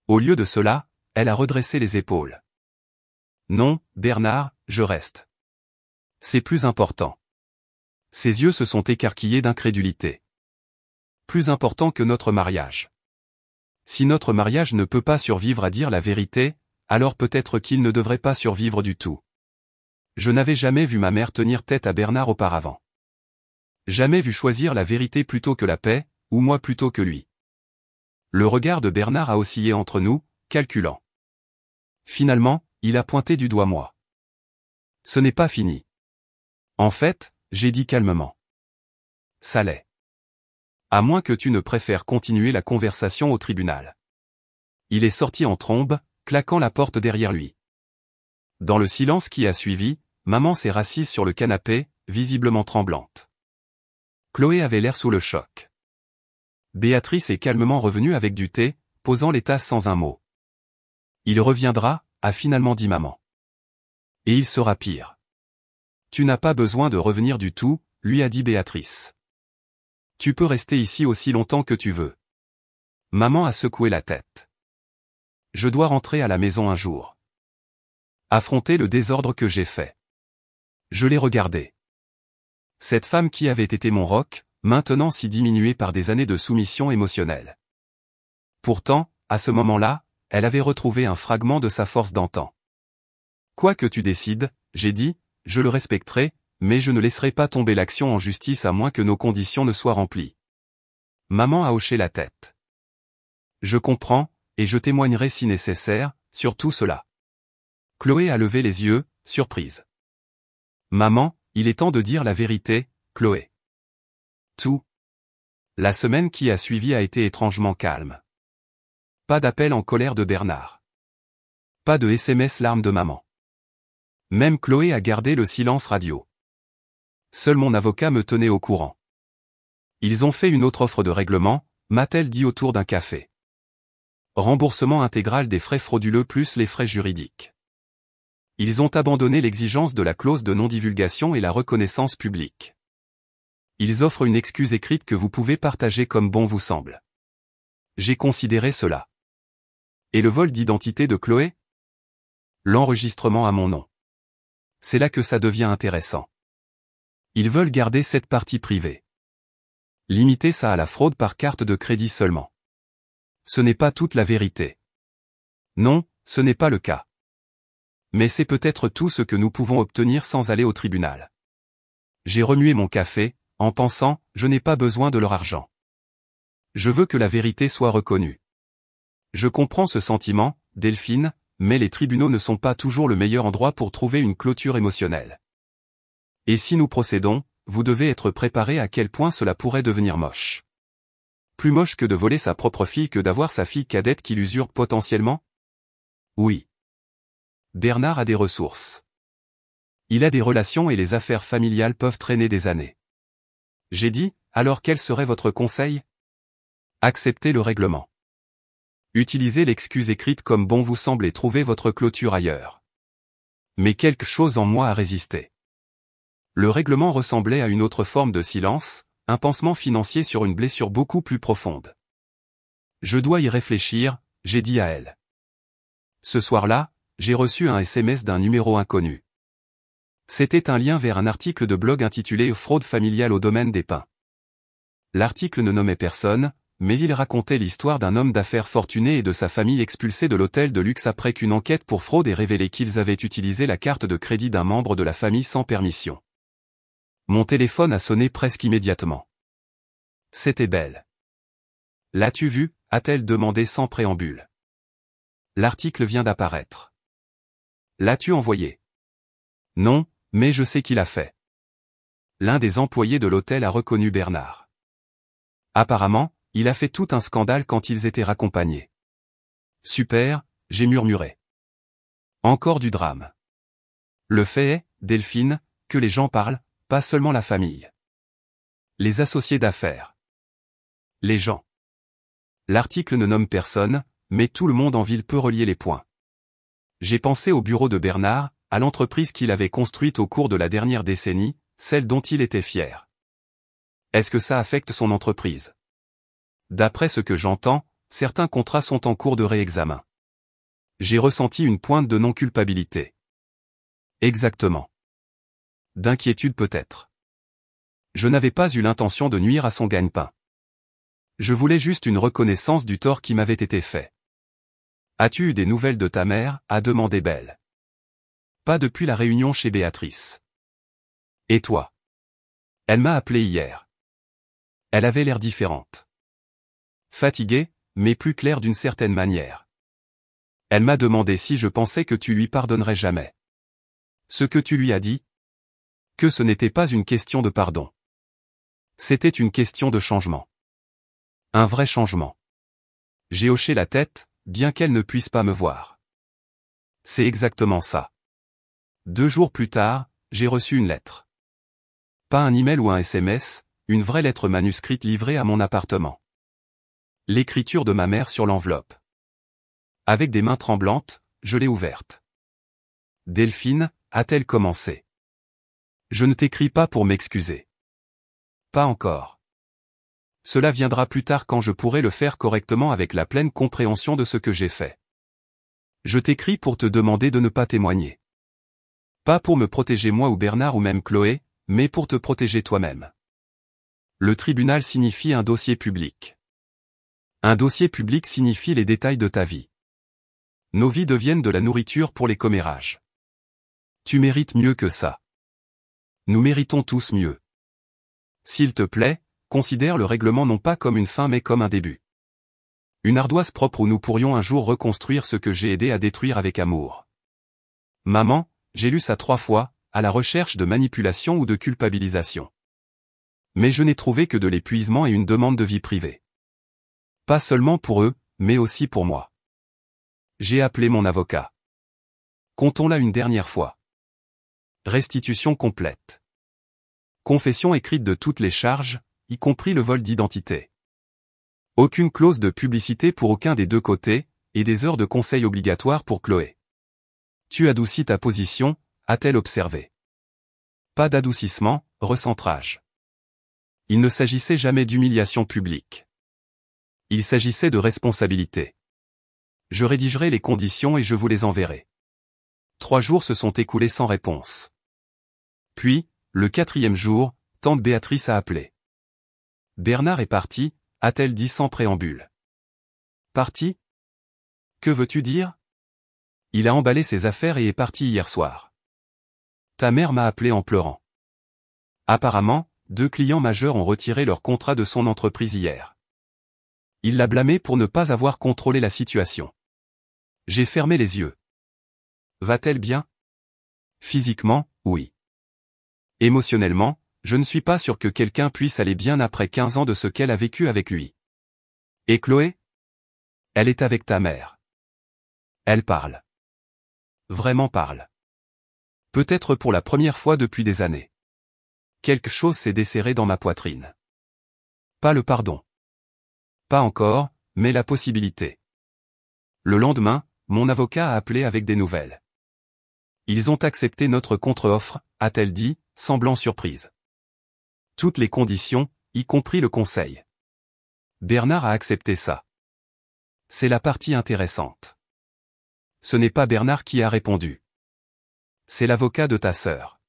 Au lieu de cela, elle a redressé les épaules. Non, Bernard, je reste. C'est plus important. Ses yeux se sont écarquillés d'incrédulité. Plus important que notre mariage. Si notre mariage ne peut pas survivre à dire la vérité, alors peut-être qu'il ne devrait pas survivre du tout. Je n'avais jamais vu ma mère tenir tête à Bernard auparavant. Jamais vu choisir la vérité plutôt que la paix, ou moi plutôt que lui. Le regard de Bernard a oscillé entre nous, calculant. Finalement, il a pointé du doigt moi. Ce n'est pas fini. En fait, j'ai dit calmement. Ça l'est. À moins que tu ne préfères continuer la conversation au tribunal. Il est sorti en trombe, claquant la porte derrière lui. Dans le silence qui a suivi, maman s'est rassise sur le canapé, visiblement tremblante. Chloé avait l'air sous le choc. Béatrice est calmement revenue avec du thé, posant les tasses sans un mot. Il reviendra, a finalement dit maman. Et il sera pire. Tu n'as pas besoin de revenir du tout, lui a dit Béatrice. Tu peux rester ici aussi longtemps que tu veux. Maman a secoué la tête. Je dois rentrer à la maison un jour. Affronter le désordre que j'ai fait. Je l'ai regardé. Cette femme qui avait été mon roc, maintenant si diminuée par des années de soumission émotionnelle. Pourtant, à ce moment-là, elle avait retrouvé un fragment de sa force d'antan. Quoi que tu décides, j'ai dit, je le respecterai, mais je ne laisserai pas tomber l'action en justice à moins que nos conditions ne soient remplies. Maman a hoché la tête. Je comprends, et je témoignerai si nécessaire, sur tout cela. Chloé a levé les yeux, surprise. Maman, il est temps de dire la vérité, Chloé. Tout. La semaine qui a suivi a été étrangement calme. Pas d'appel en colère de Bernard. Pas de SMS larmes de maman. Même Chloé a gardé le silence radio. Seul mon avocat me tenait au courant. Ils ont fait une autre offre de règlement, m'a-t-elle dit autour d'un café. Remboursement intégral des frais frauduleux plus les frais juridiques. Ils ont abandonné l'exigence de la clause de non-divulgation et la reconnaissance publique. Ils offrent une excuse écrite que vous pouvez partager comme bon vous semble. J'ai considéré cela. Et le vol d'identité de Chloé? L'enregistrement à mon nom. C'est là que ça devient intéressant. Ils veulent garder cette partie privée. Limiter ça à la fraude par carte de crédit seulement. Ce n'est pas toute la vérité. Non, ce n'est pas le cas. Mais c'est peut-être tout ce que nous pouvons obtenir sans aller au tribunal. J'ai remué mon café, en pensant, je n'ai pas besoin de leur argent. Je veux que la vérité soit reconnue. Je comprends ce sentiment, Delphine, mais les tribunaux ne sont pas toujours le meilleur endroit pour trouver une clôture émotionnelle. Et si nous procédons, vous devez être préparé à quel point cela pourrait devenir moche. Plus moche que de voler sa propre fille que d'avoir sa fille cadette qui l'usurpe potentiellement? Oui. Bernard a des ressources. Il a des relations et les affaires familiales peuvent traîner des années. J'ai dit, alors quel serait votre conseil? Acceptez le règlement. Utilisez l'excuse écrite comme bon vous semble et trouvez votre clôture ailleurs. Mais quelque chose en moi a résisté. Le règlement ressemblait à une autre forme de silence, un pansement financier sur une blessure beaucoup plus profonde. Je dois y réfléchir, j'ai dit à elle. Ce soir-là, j'ai reçu un SMS d'un numéro inconnu. C'était un lien vers un article de blog intitulé « Fraude familiale au domaine des pins ». L'article ne nommait personne, mais il racontait l'histoire d'un homme d'affaires fortuné et de sa famille expulsés de l'hôtel de luxe après qu'une enquête pour fraude ait révélé qu'ils avaient utilisé la carte de crédit d'un membre de la famille sans permission. Mon téléphone a sonné presque immédiatement. C'était Belle. « L'as-tu vu ?» a-t-elle demandé sans préambule. L'article vient d'apparaître. L'as-tu envoyé? Non, mais je sais qui l'a fait. L'un des employés de l'hôtel a reconnu Bernard. Apparemment, il a fait tout un scandale quand ils étaient raccompagnés. Super, j'ai murmuré. Encore du drame. Le fait est, Delphine, que les gens parlent, pas seulement la famille. Les associés d'affaires. Les gens. L'article ne nomme personne, mais tout le monde en ville peut relier les points. J'ai pensé au bureau de Bernard, à l'entreprise qu'il avait construite au cours de la dernière décennie, celle dont il était fier. Est-ce que ça affecte son entreprise? D'après ce que j'entends, certains contrats sont en cours de réexamen. J'ai ressenti une pointe de non-culpabilité. Exactement. D'inquiétude peut-être. Je n'avais pas eu l'intention de nuire à son gagne-pain. Je voulais juste une reconnaissance du tort qui m'avait été fait. As-tu eu des nouvelles de ta mère? A demandé Belle. Pas depuis la réunion chez Béatrice. Et toi? Elle m'a appelé hier. Elle avait l'air différente. Fatiguée, mais plus claire d'une certaine manière. Elle m'a demandé si je pensais que tu lui pardonnerais jamais. Ce que tu lui as dit? Que ce n'était pas une question de pardon. C'était une question de changement. Un vrai changement. J'ai hoché la tête, bien qu'elle ne puisse pas me voir. C'est exactement ça. 2 jours plus tard, j'ai reçu une lettre. Pas un email ou un SMS, une vraie lettre manuscrite livrée à mon appartement. L'écriture de ma mère sur l'enveloppe. Avec des mains tremblantes, je l'ai ouverte. Delphine, a-t-elle commencé. Je ne t'écris pas pour m'excuser. Pas encore. Cela viendra plus tard quand je pourrai le faire correctement avec la pleine compréhension de ce que j'ai fait. Je t'écris pour te demander de ne pas témoigner. Pas pour me protéger moi ou Bernard ou même Chloé, mais pour te protéger toi-même. Le tribunal signifie un dossier public. Un dossier public signifie les détails de ta vie. Nos vies deviennent de la nourriture pour les commérages. Tu mérites mieux que ça. Nous méritons tous mieux. S'il te plaît, considère le règlement non pas comme une fin mais comme un début. Une ardoise propre où nous pourrions un jour reconstruire ce que j'ai aidé à détruire avec amour. Maman, j'ai lu ça 3 fois, à la recherche de manipulation ou de culpabilisation. Mais je n'ai trouvé que de l'épuisement et une demande de vie privée. Pas seulement pour eux, mais aussi pour moi. J'ai appelé mon avocat. Comptons-la une dernière fois. Restitution complète. Confession écrite de toutes les charges, y compris le vol d'identité. Aucune clause de publicité pour aucun des deux côtés, et des heures de conseil obligatoires pour Chloé. Tu adoucis ta position, a-t-elle observé. Pas d'adoucissement, recentrage. Il ne s'agissait jamais d'humiliation publique. Il s'agissait de responsabilité. Je rédigerai les conditions et je vous les enverrai. 3 jours se sont écoulés sans réponse. Puis, le 4e jour, tante Béatrice a appelé. Bernard est parti, a-t-elle dit sans préambule. Parti? Que veux-tu dire? Il a emballé ses affaires et est parti hier soir. Ta mère m'a appelé en pleurant. Apparemment, 2 clients majeurs ont retiré leur contrat de son entreprise hier. Il l'a blâmé pour ne pas avoir contrôlé la situation. J'ai fermé les yeux. Va-t-elle bien? Physiquement, oui. Émotionnellement, je ne suis pas sûr que quelqu'un puisse aller bien après 15 ans de ce qu'elle a vécu avec lui. Et Chloé? Elle est avec ta mère. Elle parle. Vraiment parle. Peut-être pour la première fois depuis des années. Quelque chose s'est desserré dans ma poitrine. Pas le pardon. Pas encore, mais la possibilité. Le lendemain, mon avocat a appelé avec des nouvelles. Ils ont accepté notre contre-offre, a-t-elle dit, semblant surprise. Toutes les conditions, y compris le conseil. Bernard a accepté ça. C'est la partie intéressante. Ce n'est pas Bernard qui a répondu. C'est l'avocat de ta sœur.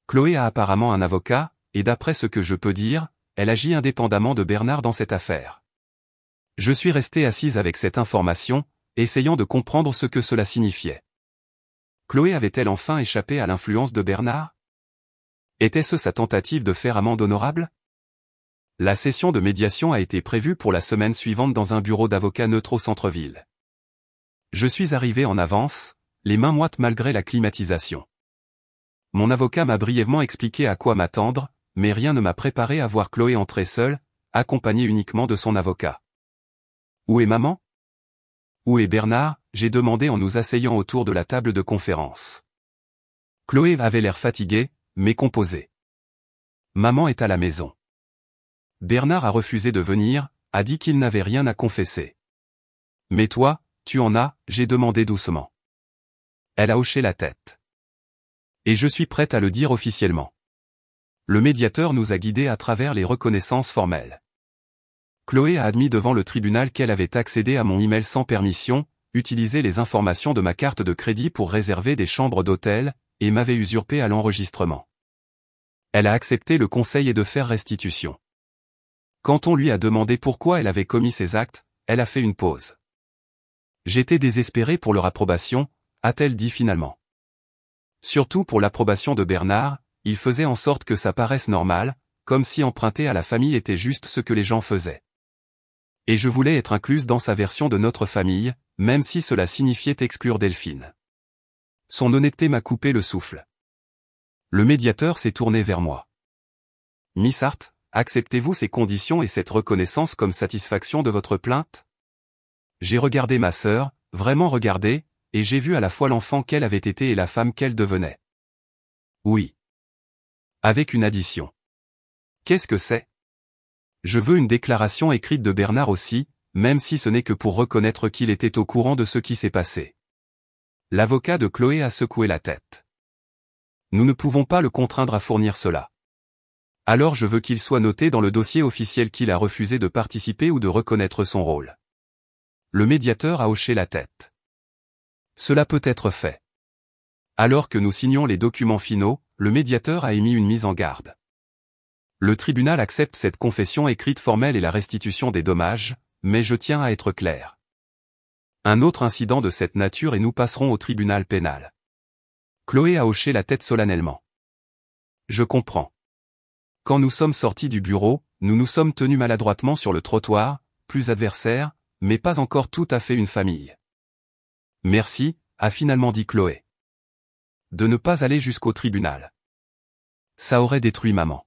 Chloé a apparemment un avocat, et d'après ce que je peux dire, elle agit indépendamment de Bernard dans cette affaire. Je suis resté assise avec cette information, essayant de comprendre ce que cela signifiait. Chloé avait-elle enfin échappé à l'influence de Bernard? Était-ce sa tentative de faire amende honorable? La session de médiation a été prévue pour la semaine suivante dans un bureau d'avocat neutre au centre-ville. Je suis arrivé en avance, les mains moites malgré la climatisation. Mon avocat m'a brièvement expliqué à quoi m'attendre, mais rien ne m'a préparé à voir Chloé entrer seule, accompagnée uniquement de son avocat. Où est maman? Où est Bernard? J'ai demandé en nous asseyant autour de la table de conférence. Chloé avait l'air fatiguée, mais composée. Maman est à la maison. Bernard a refusé de venir, a dit qu'il n'avait rien à confesser. Mais toi, tu en as? J'ai demandé doucement. Elle a hoché la tête. Et je suis prête à le dire officiellement. Le médiateur nous a guidés à travers les reconnaissances formelles. Chloé a admis devant le tribunal qu'elle avait accédé à mon email sans permission, utilisé les informations de ma carte de crédit pour réserver des chambres d'hôtel, et m'avait usurpé à l'enregistrement. Elle a accepté le conseil et de faire restitution. Quand on lui a demandé pourquoi elle avait commis ces actes, elle a fait une pause. J'étais désespéré pour leur approbation, a-t-elle dit finalement. Surtout pour l'approbation de Bernard, il faisait en sorte que ça paraisse normal, comme si emprunter à la famille était juste ce que les gens faisaient. Et je voulais être incluse dans sa version de notre famille, même si cela signifiait exclure Delphine. Son honnêteté m'a coupé le souffle. Le médiateur s'est tourné vers moi. Miss Hart, acceptez-vous ces conditions et cette reconnaissance comme satisfaction de votre plainte? J'ai regardé ma sœur, vraiment regardé, et j'ai vu à la fois l'enfant qu'elle avait été et la femme qu'elle devenait. Oui. Avec une addition. Qu'est-ce que c'est? Je veux une déclaration écrite de Bernard aussi, même si ce n'est que pour reconnaître qu'il était au courant de ce qui s'est passé. L'avocat de Chloé a secoué la tête. Nous ne pouvons pas le contraindre à fournir cela. Alors je veux qu'il soit noté dans le dossier officiel qu'il a refusé de participer ou de reconnaître son rôle. Le médiateur a hoché la tête. Cela peut être fait. Alors que nous signons les documents finaux, le médiateur a émis une mise en garde. Le tribunal accepte cette confession écrite formelle et la restitution des dommages, mais je tiens à être clair. Un autre incident de cette nature et nous passerons au tribunal pénal. Chloé a hoché la tête solennellement. Je comprends. Quand nous sommes sortis du bureau, nous nous sommes tenus maladroitement sur le trottoir, plus adversaires, mais pas encore tout à fait une famille. Merci, a finalement dit Chloé. De ne pas aller jusqu'au tribunal. Ça aurait détruit maman.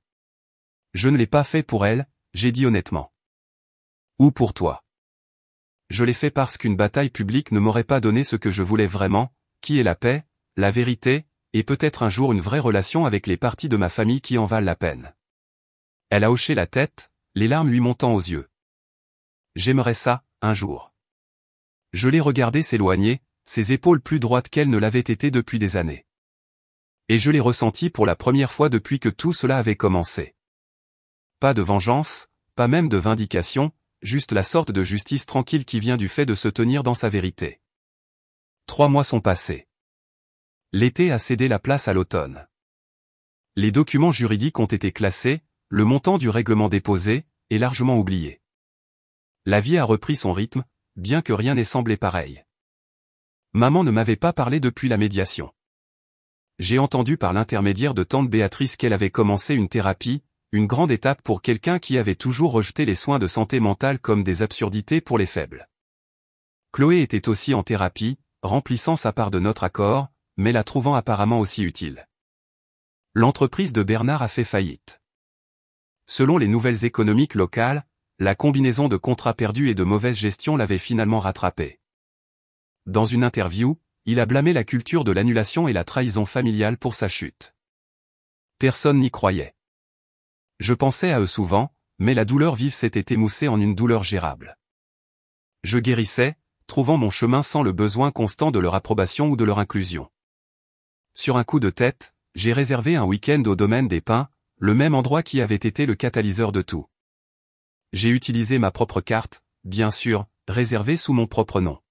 Je ne l'ai pas fait pour elle, j'ai dit honnêtement. Ou pour toi. Je l'ai fait parce qu'une bataille publique ne m'aurait pas donné ce que je voulais vraiment, qui est la paix, la vérité, et peut-être un jour une vraie relation avec les parties de ma famille qui en valent la peine. Elle a hoché la tête, les larmes lui montant aux yeux. J'aimerais ça, un jour. Je l'ai regardée s'éloigner, ses épaules plus droites qu'elle ne l'avaient été depuis des années. Et je l'ai ressenti pour la première fois depuis que tout cela avait commencé. Pas de vengeance, pas même de vindication, juste la sorte de justice tranquille qui vient du fait de se tenir dans sa vérité. 3 mois sont passés. L'été a cédé la place à l'automne. Les documents juridiques ont été classés, le montant du règlement déposé, est largement oublié. La vie a repris son rythme, bien que rien n'ait semblé pareil. Maman ne m'avait pas parlé depuis la médiation. J'ai entendu par l'intermédiaire de tante Béatrice qu'elle avait commencé une thérapie, une grande étape pour quelqu'un qui avait toujours rejeté les soins de santé mentale comme des absurdités pour les faibles. Chloé était aussi en thérapie, remplissant sa part de notre accord, mais la trouvant apparemment aussi utile. L'entreprise de Bernard a fait faillite. Selon les nouvelles économiques locales, la combinaison de contrats perdus et de mauvaise gestion l'avait finalement rattrapé. Dans une interview, il a blâmé la culture de l'annulation et la trahison familiale pour sa chute. Personne n'y croyait. Je pensais à eux souvent, mais la douleur vive s'était émoussée en une douleur gérable. Je guérissais, trouvant mon chemin sans le besoin constant de leur approbation ou de leur inclusion. Sur un coup de tête, j'ai réservé un week-end au domaine des Pins, le même endroit qui avait été le catalyseur de tout. J'ai utilisé ma propre carte, bien sûr, réservée sous mon propre nom.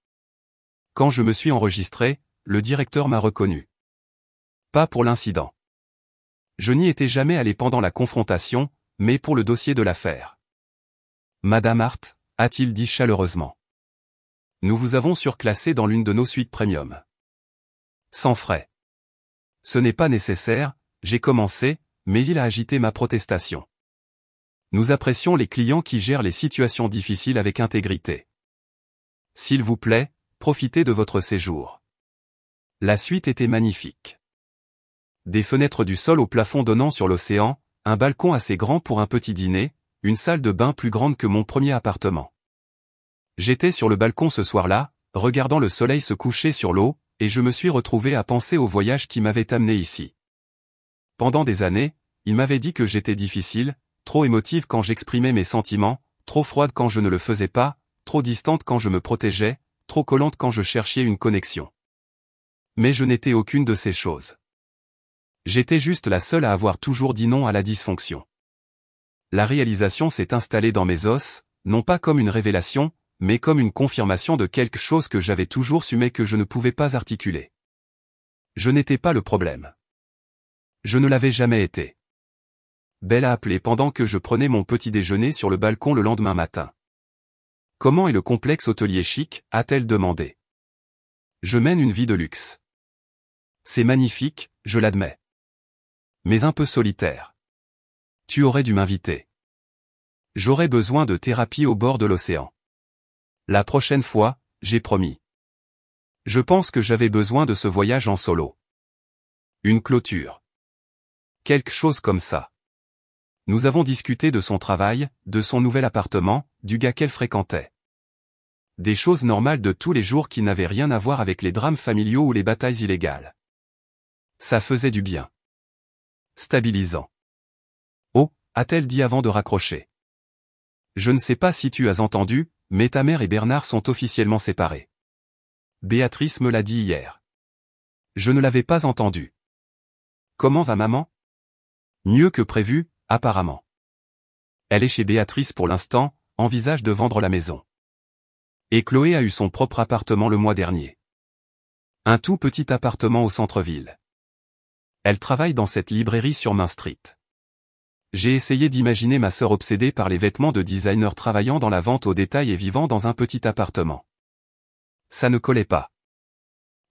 Quand je me suis enregistré, le directeur m'a reconnu. Pas pour l'incident. Je n'y étais jamais allé pendant la confrontation, mais pour le dossier de l'affaire. Madame Hart, a-t-il dit chaleureusement. Nous vous avons surclassé dans l'une de nos suites premium. Sans frais. Ce n'est pas nécessaire, j'ai commencé, mais il a agité ma protestation. Nous apprécions les clients qui gèrent les situations difficiles avec intégrité. S'il vous plaît, profitez de votre séjour. La suite était magnifique. Des fenêtres du sol au plafond donnant sur l'océan, un balcon assez grand pour un petit dîner, une salle de bain plus grande que mon premier appartement. J'étais sur le balcon ce soir-là, regardant le soleil se coucher sur l'eau, et je me suis retrouvé à penser au voyage qui m'avait amené ici. Pendant des années, il m'avait dit que j'étais difficile, trop émotive quand j'exprimais mes sentiments, trop froide quand je ne le faisais pas, trop distante quand je me protégeais, trop collante quand je cherchais une connexion. Mais je n'étais aucune de ces choses. J'étais juste la seule à avoir toujours dit non à la dysfonction. La réalisation s'est installée dans mes os, non pas comme une révélation, mais comme une confirmation de quelque chose que j'avais toujours su mais que je ne pouvais pas articuler. Je n'étais pas le problème. Je ne l'avais jamais été. Belle a appelé pendant que je prenais mon petit déjeuner sur le balcon le lendemain matin. Comment est le complexe hôtelier chic, a-t-elle demandé. Je mène une vie de luxe. C'est magnifique, je l'admets. Mais un peu solitaire. Tu aurais dû m'inviter. J'aurais besoin de thérapie au bord de l'océan. La prochaine fois, j'ai promis. Je pense que j'avais besoin de ce voyage en solo. Une clôture. Quelque chose comme ça. Nous avons discuté de son travail, de son nouvel appartement, du gars qu'elle fréquentait. Des choses normales de tous les jours qui n'avaient rien à voir avec les drames familiaux ou les batailles illégales. Ça faisait du bien. Stabilisant. Oh, a-t-elle dit avant de raccrocher. Je ne sais pas si tu as entendu, mais ta mère et Bernard sont officiellement séparés. Béatrice me l'a dit hier. Je ne l'avais pas entendu. Comment va maman? Mieux que prévu, apparemment. Elle est chez Béatrice pour l'instant, envisage de vendre la maison. Et Chloé a eu son propre appartement le mois dernier. Un tout petit appartement au centre-ville. Elle travaille dans cette librairie sur Main Street. J'ai essayé d'imaginer ma sœur obsédée par les vêtements de designer travaillant dans la vente au détail et vivant dans un petit appartement. Ça ne collait pas.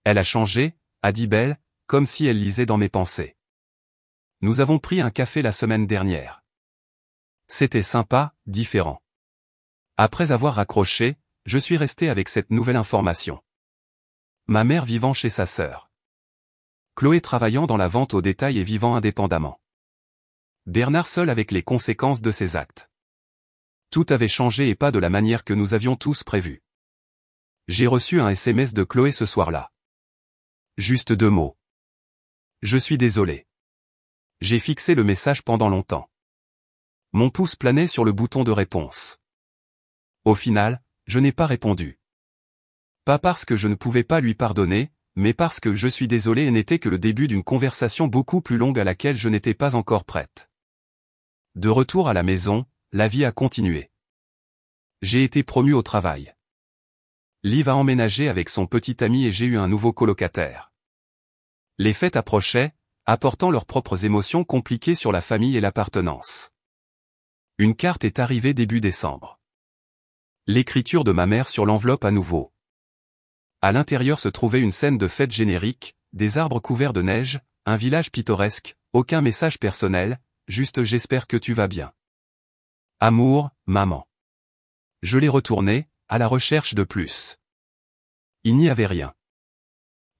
Elle a changé, a dit Belle, comme si elle lisait dans mes pensées. Nous avons pris un café la semaine dernière. C'était sympa, différent. Après avoir raccroché, je suis resté avec cette nouvelle information. Ma mère vivant chez sa sœur. Chloé travaillant dans la vente au détail et vivant indépendamment. Bernard seul avec les conséquences de ses actes. Tout avait changé et pas de la manière que nous avions tous prévu. J'ai reçu un SMS de Chloé ce soir-là. Juste 2 mots. Je suis désolé. J'ai fixé le message pendant longtemps. Mon pouce planait sur le bouton de réponse. Au final, je n'ai pas répondu. Pas parce que je ne pouvais pas lui pardonner, mais parce que je suis désolé et n'était que le début d'une conversation beaucoup plus longue à laquelle je n'étais pas encore prête. De retour à la maison, la vie a continué. J'ai été promu au travail. Liv a emménagé avec son petit ami et j'ai eu un nouveau colocataire. Les fêtes approchaient, apportant leurs propres émotions compliquées sur la famille et l'appartenance. Une carte est arrivée début décembre. L'écriture de ma mère sur l'enveloppe à nouveau. À l'intérieur se trouvait une scène de fête générique, des arbres couverts de neige, un village pittoresque, aucun message personnel, juste j'espère que tu vas bien. Amour, maman. Je l'ai retourné, à la recherche de plus. Il n'y avait rien.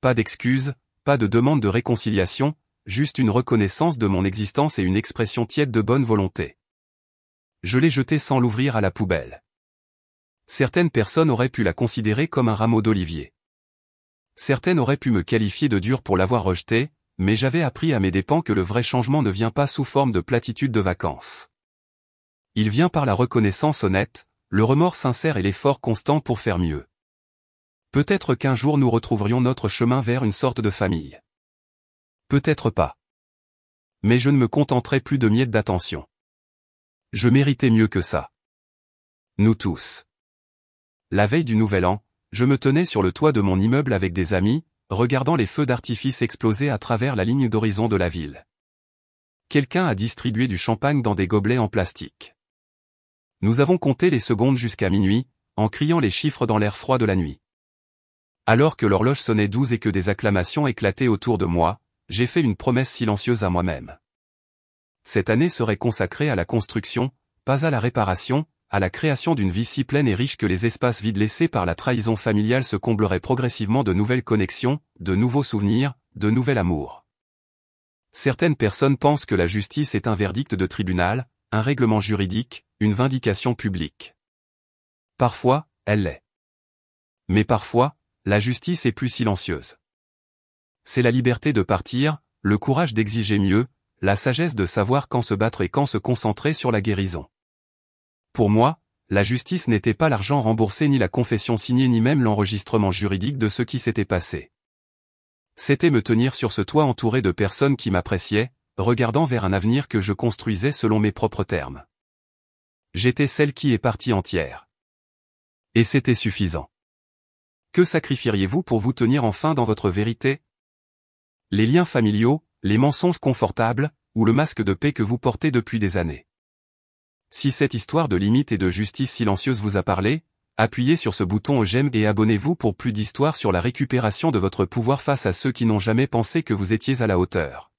Pas d'excuses, pas de demande de réconciliation, juste une reconnaissance de mon existence et une expression tiède de bonne volonté. Je l'ai jetée sans l'ouvrir à la poubelle. Certaines personnes auraient pu la considérer comme un rameau d'olivier. Certaines auraient pu me qualifier de dur pour l'avoir rejetée, mais j'avais appris à mes dépens que le vrai changement ne vient pas sous forme de platitude de vacances. Il vient par la reconnaissance honnête, le remords sincère et l'effort constant pour faire mieux. Peut-être qu'un jour nous retrouverions notre chemin vers une sorte de famille. Peut-être pas. Mais je ne me contenterai plus de miettes d'attention. Je méritais mieux que ça. Nous tous. La veille du Nouvel An, je me tenais sur le toit de mon immeuble avec des amis, regardant les feux d'artifice exploser à travers la ligne d'horizon de la ville. quelqu'un a distribué du champagne dans des gobelets en plastique. Nous avons compté les secondes jusqu'à minuit, en criant les chiffres dans l'air froid de la nuit. Alors que l'horloge sonnait 12 et que des acclamations éclataient autour de moi, j'ai fait une promesse silencieuse à moi-même. Cette année serait consacrée à la construction, pas à la réparation, à la création d'une vie si pleine et riche que les espaces vides laissés par la trahison familiale se combleraient progressivement de nouvelles connexions, de nouveaux souvenirs, de nouvel amour. Certaines personnes pensent que la justice est un verdict de tribunal, un règlement juridique, une vindication publique. Parfois, elle l'est. Mais parfois, la justice est plus silencieuse. C'est la liberté de partir, le courage d'exiger mieux, la sagesse de savoir quand se battre et quand se concentrer sur la guérison. Pour moi, la justice n'était pas l'argent remboursé ni la confession signée ni même l'enregistrement juridique de ce qui s'était passé. C'était me tenir sur ce toit entouré de personnes qui m'appréciaient, regardant vers un avenir que je construisais selon mes propres termes. J'étais celle qui est partie entière. Et c'était suffisant. Que sacrifieriez-vous pour vous tenir enfin dans votre vérité? Les liens familiaux, les mensonges confortables, ou le masque de paix que vous portez depuis des années? Si cette histoire de limite et de justice silencieuse vous a parlé, appuyez sur ce bouton j'aime et abonnez-vous pour plus d'histoires sur la récupération de votre pouvoir face à ceux qui n'ont jamais pensé que vous étiez à la hauteur.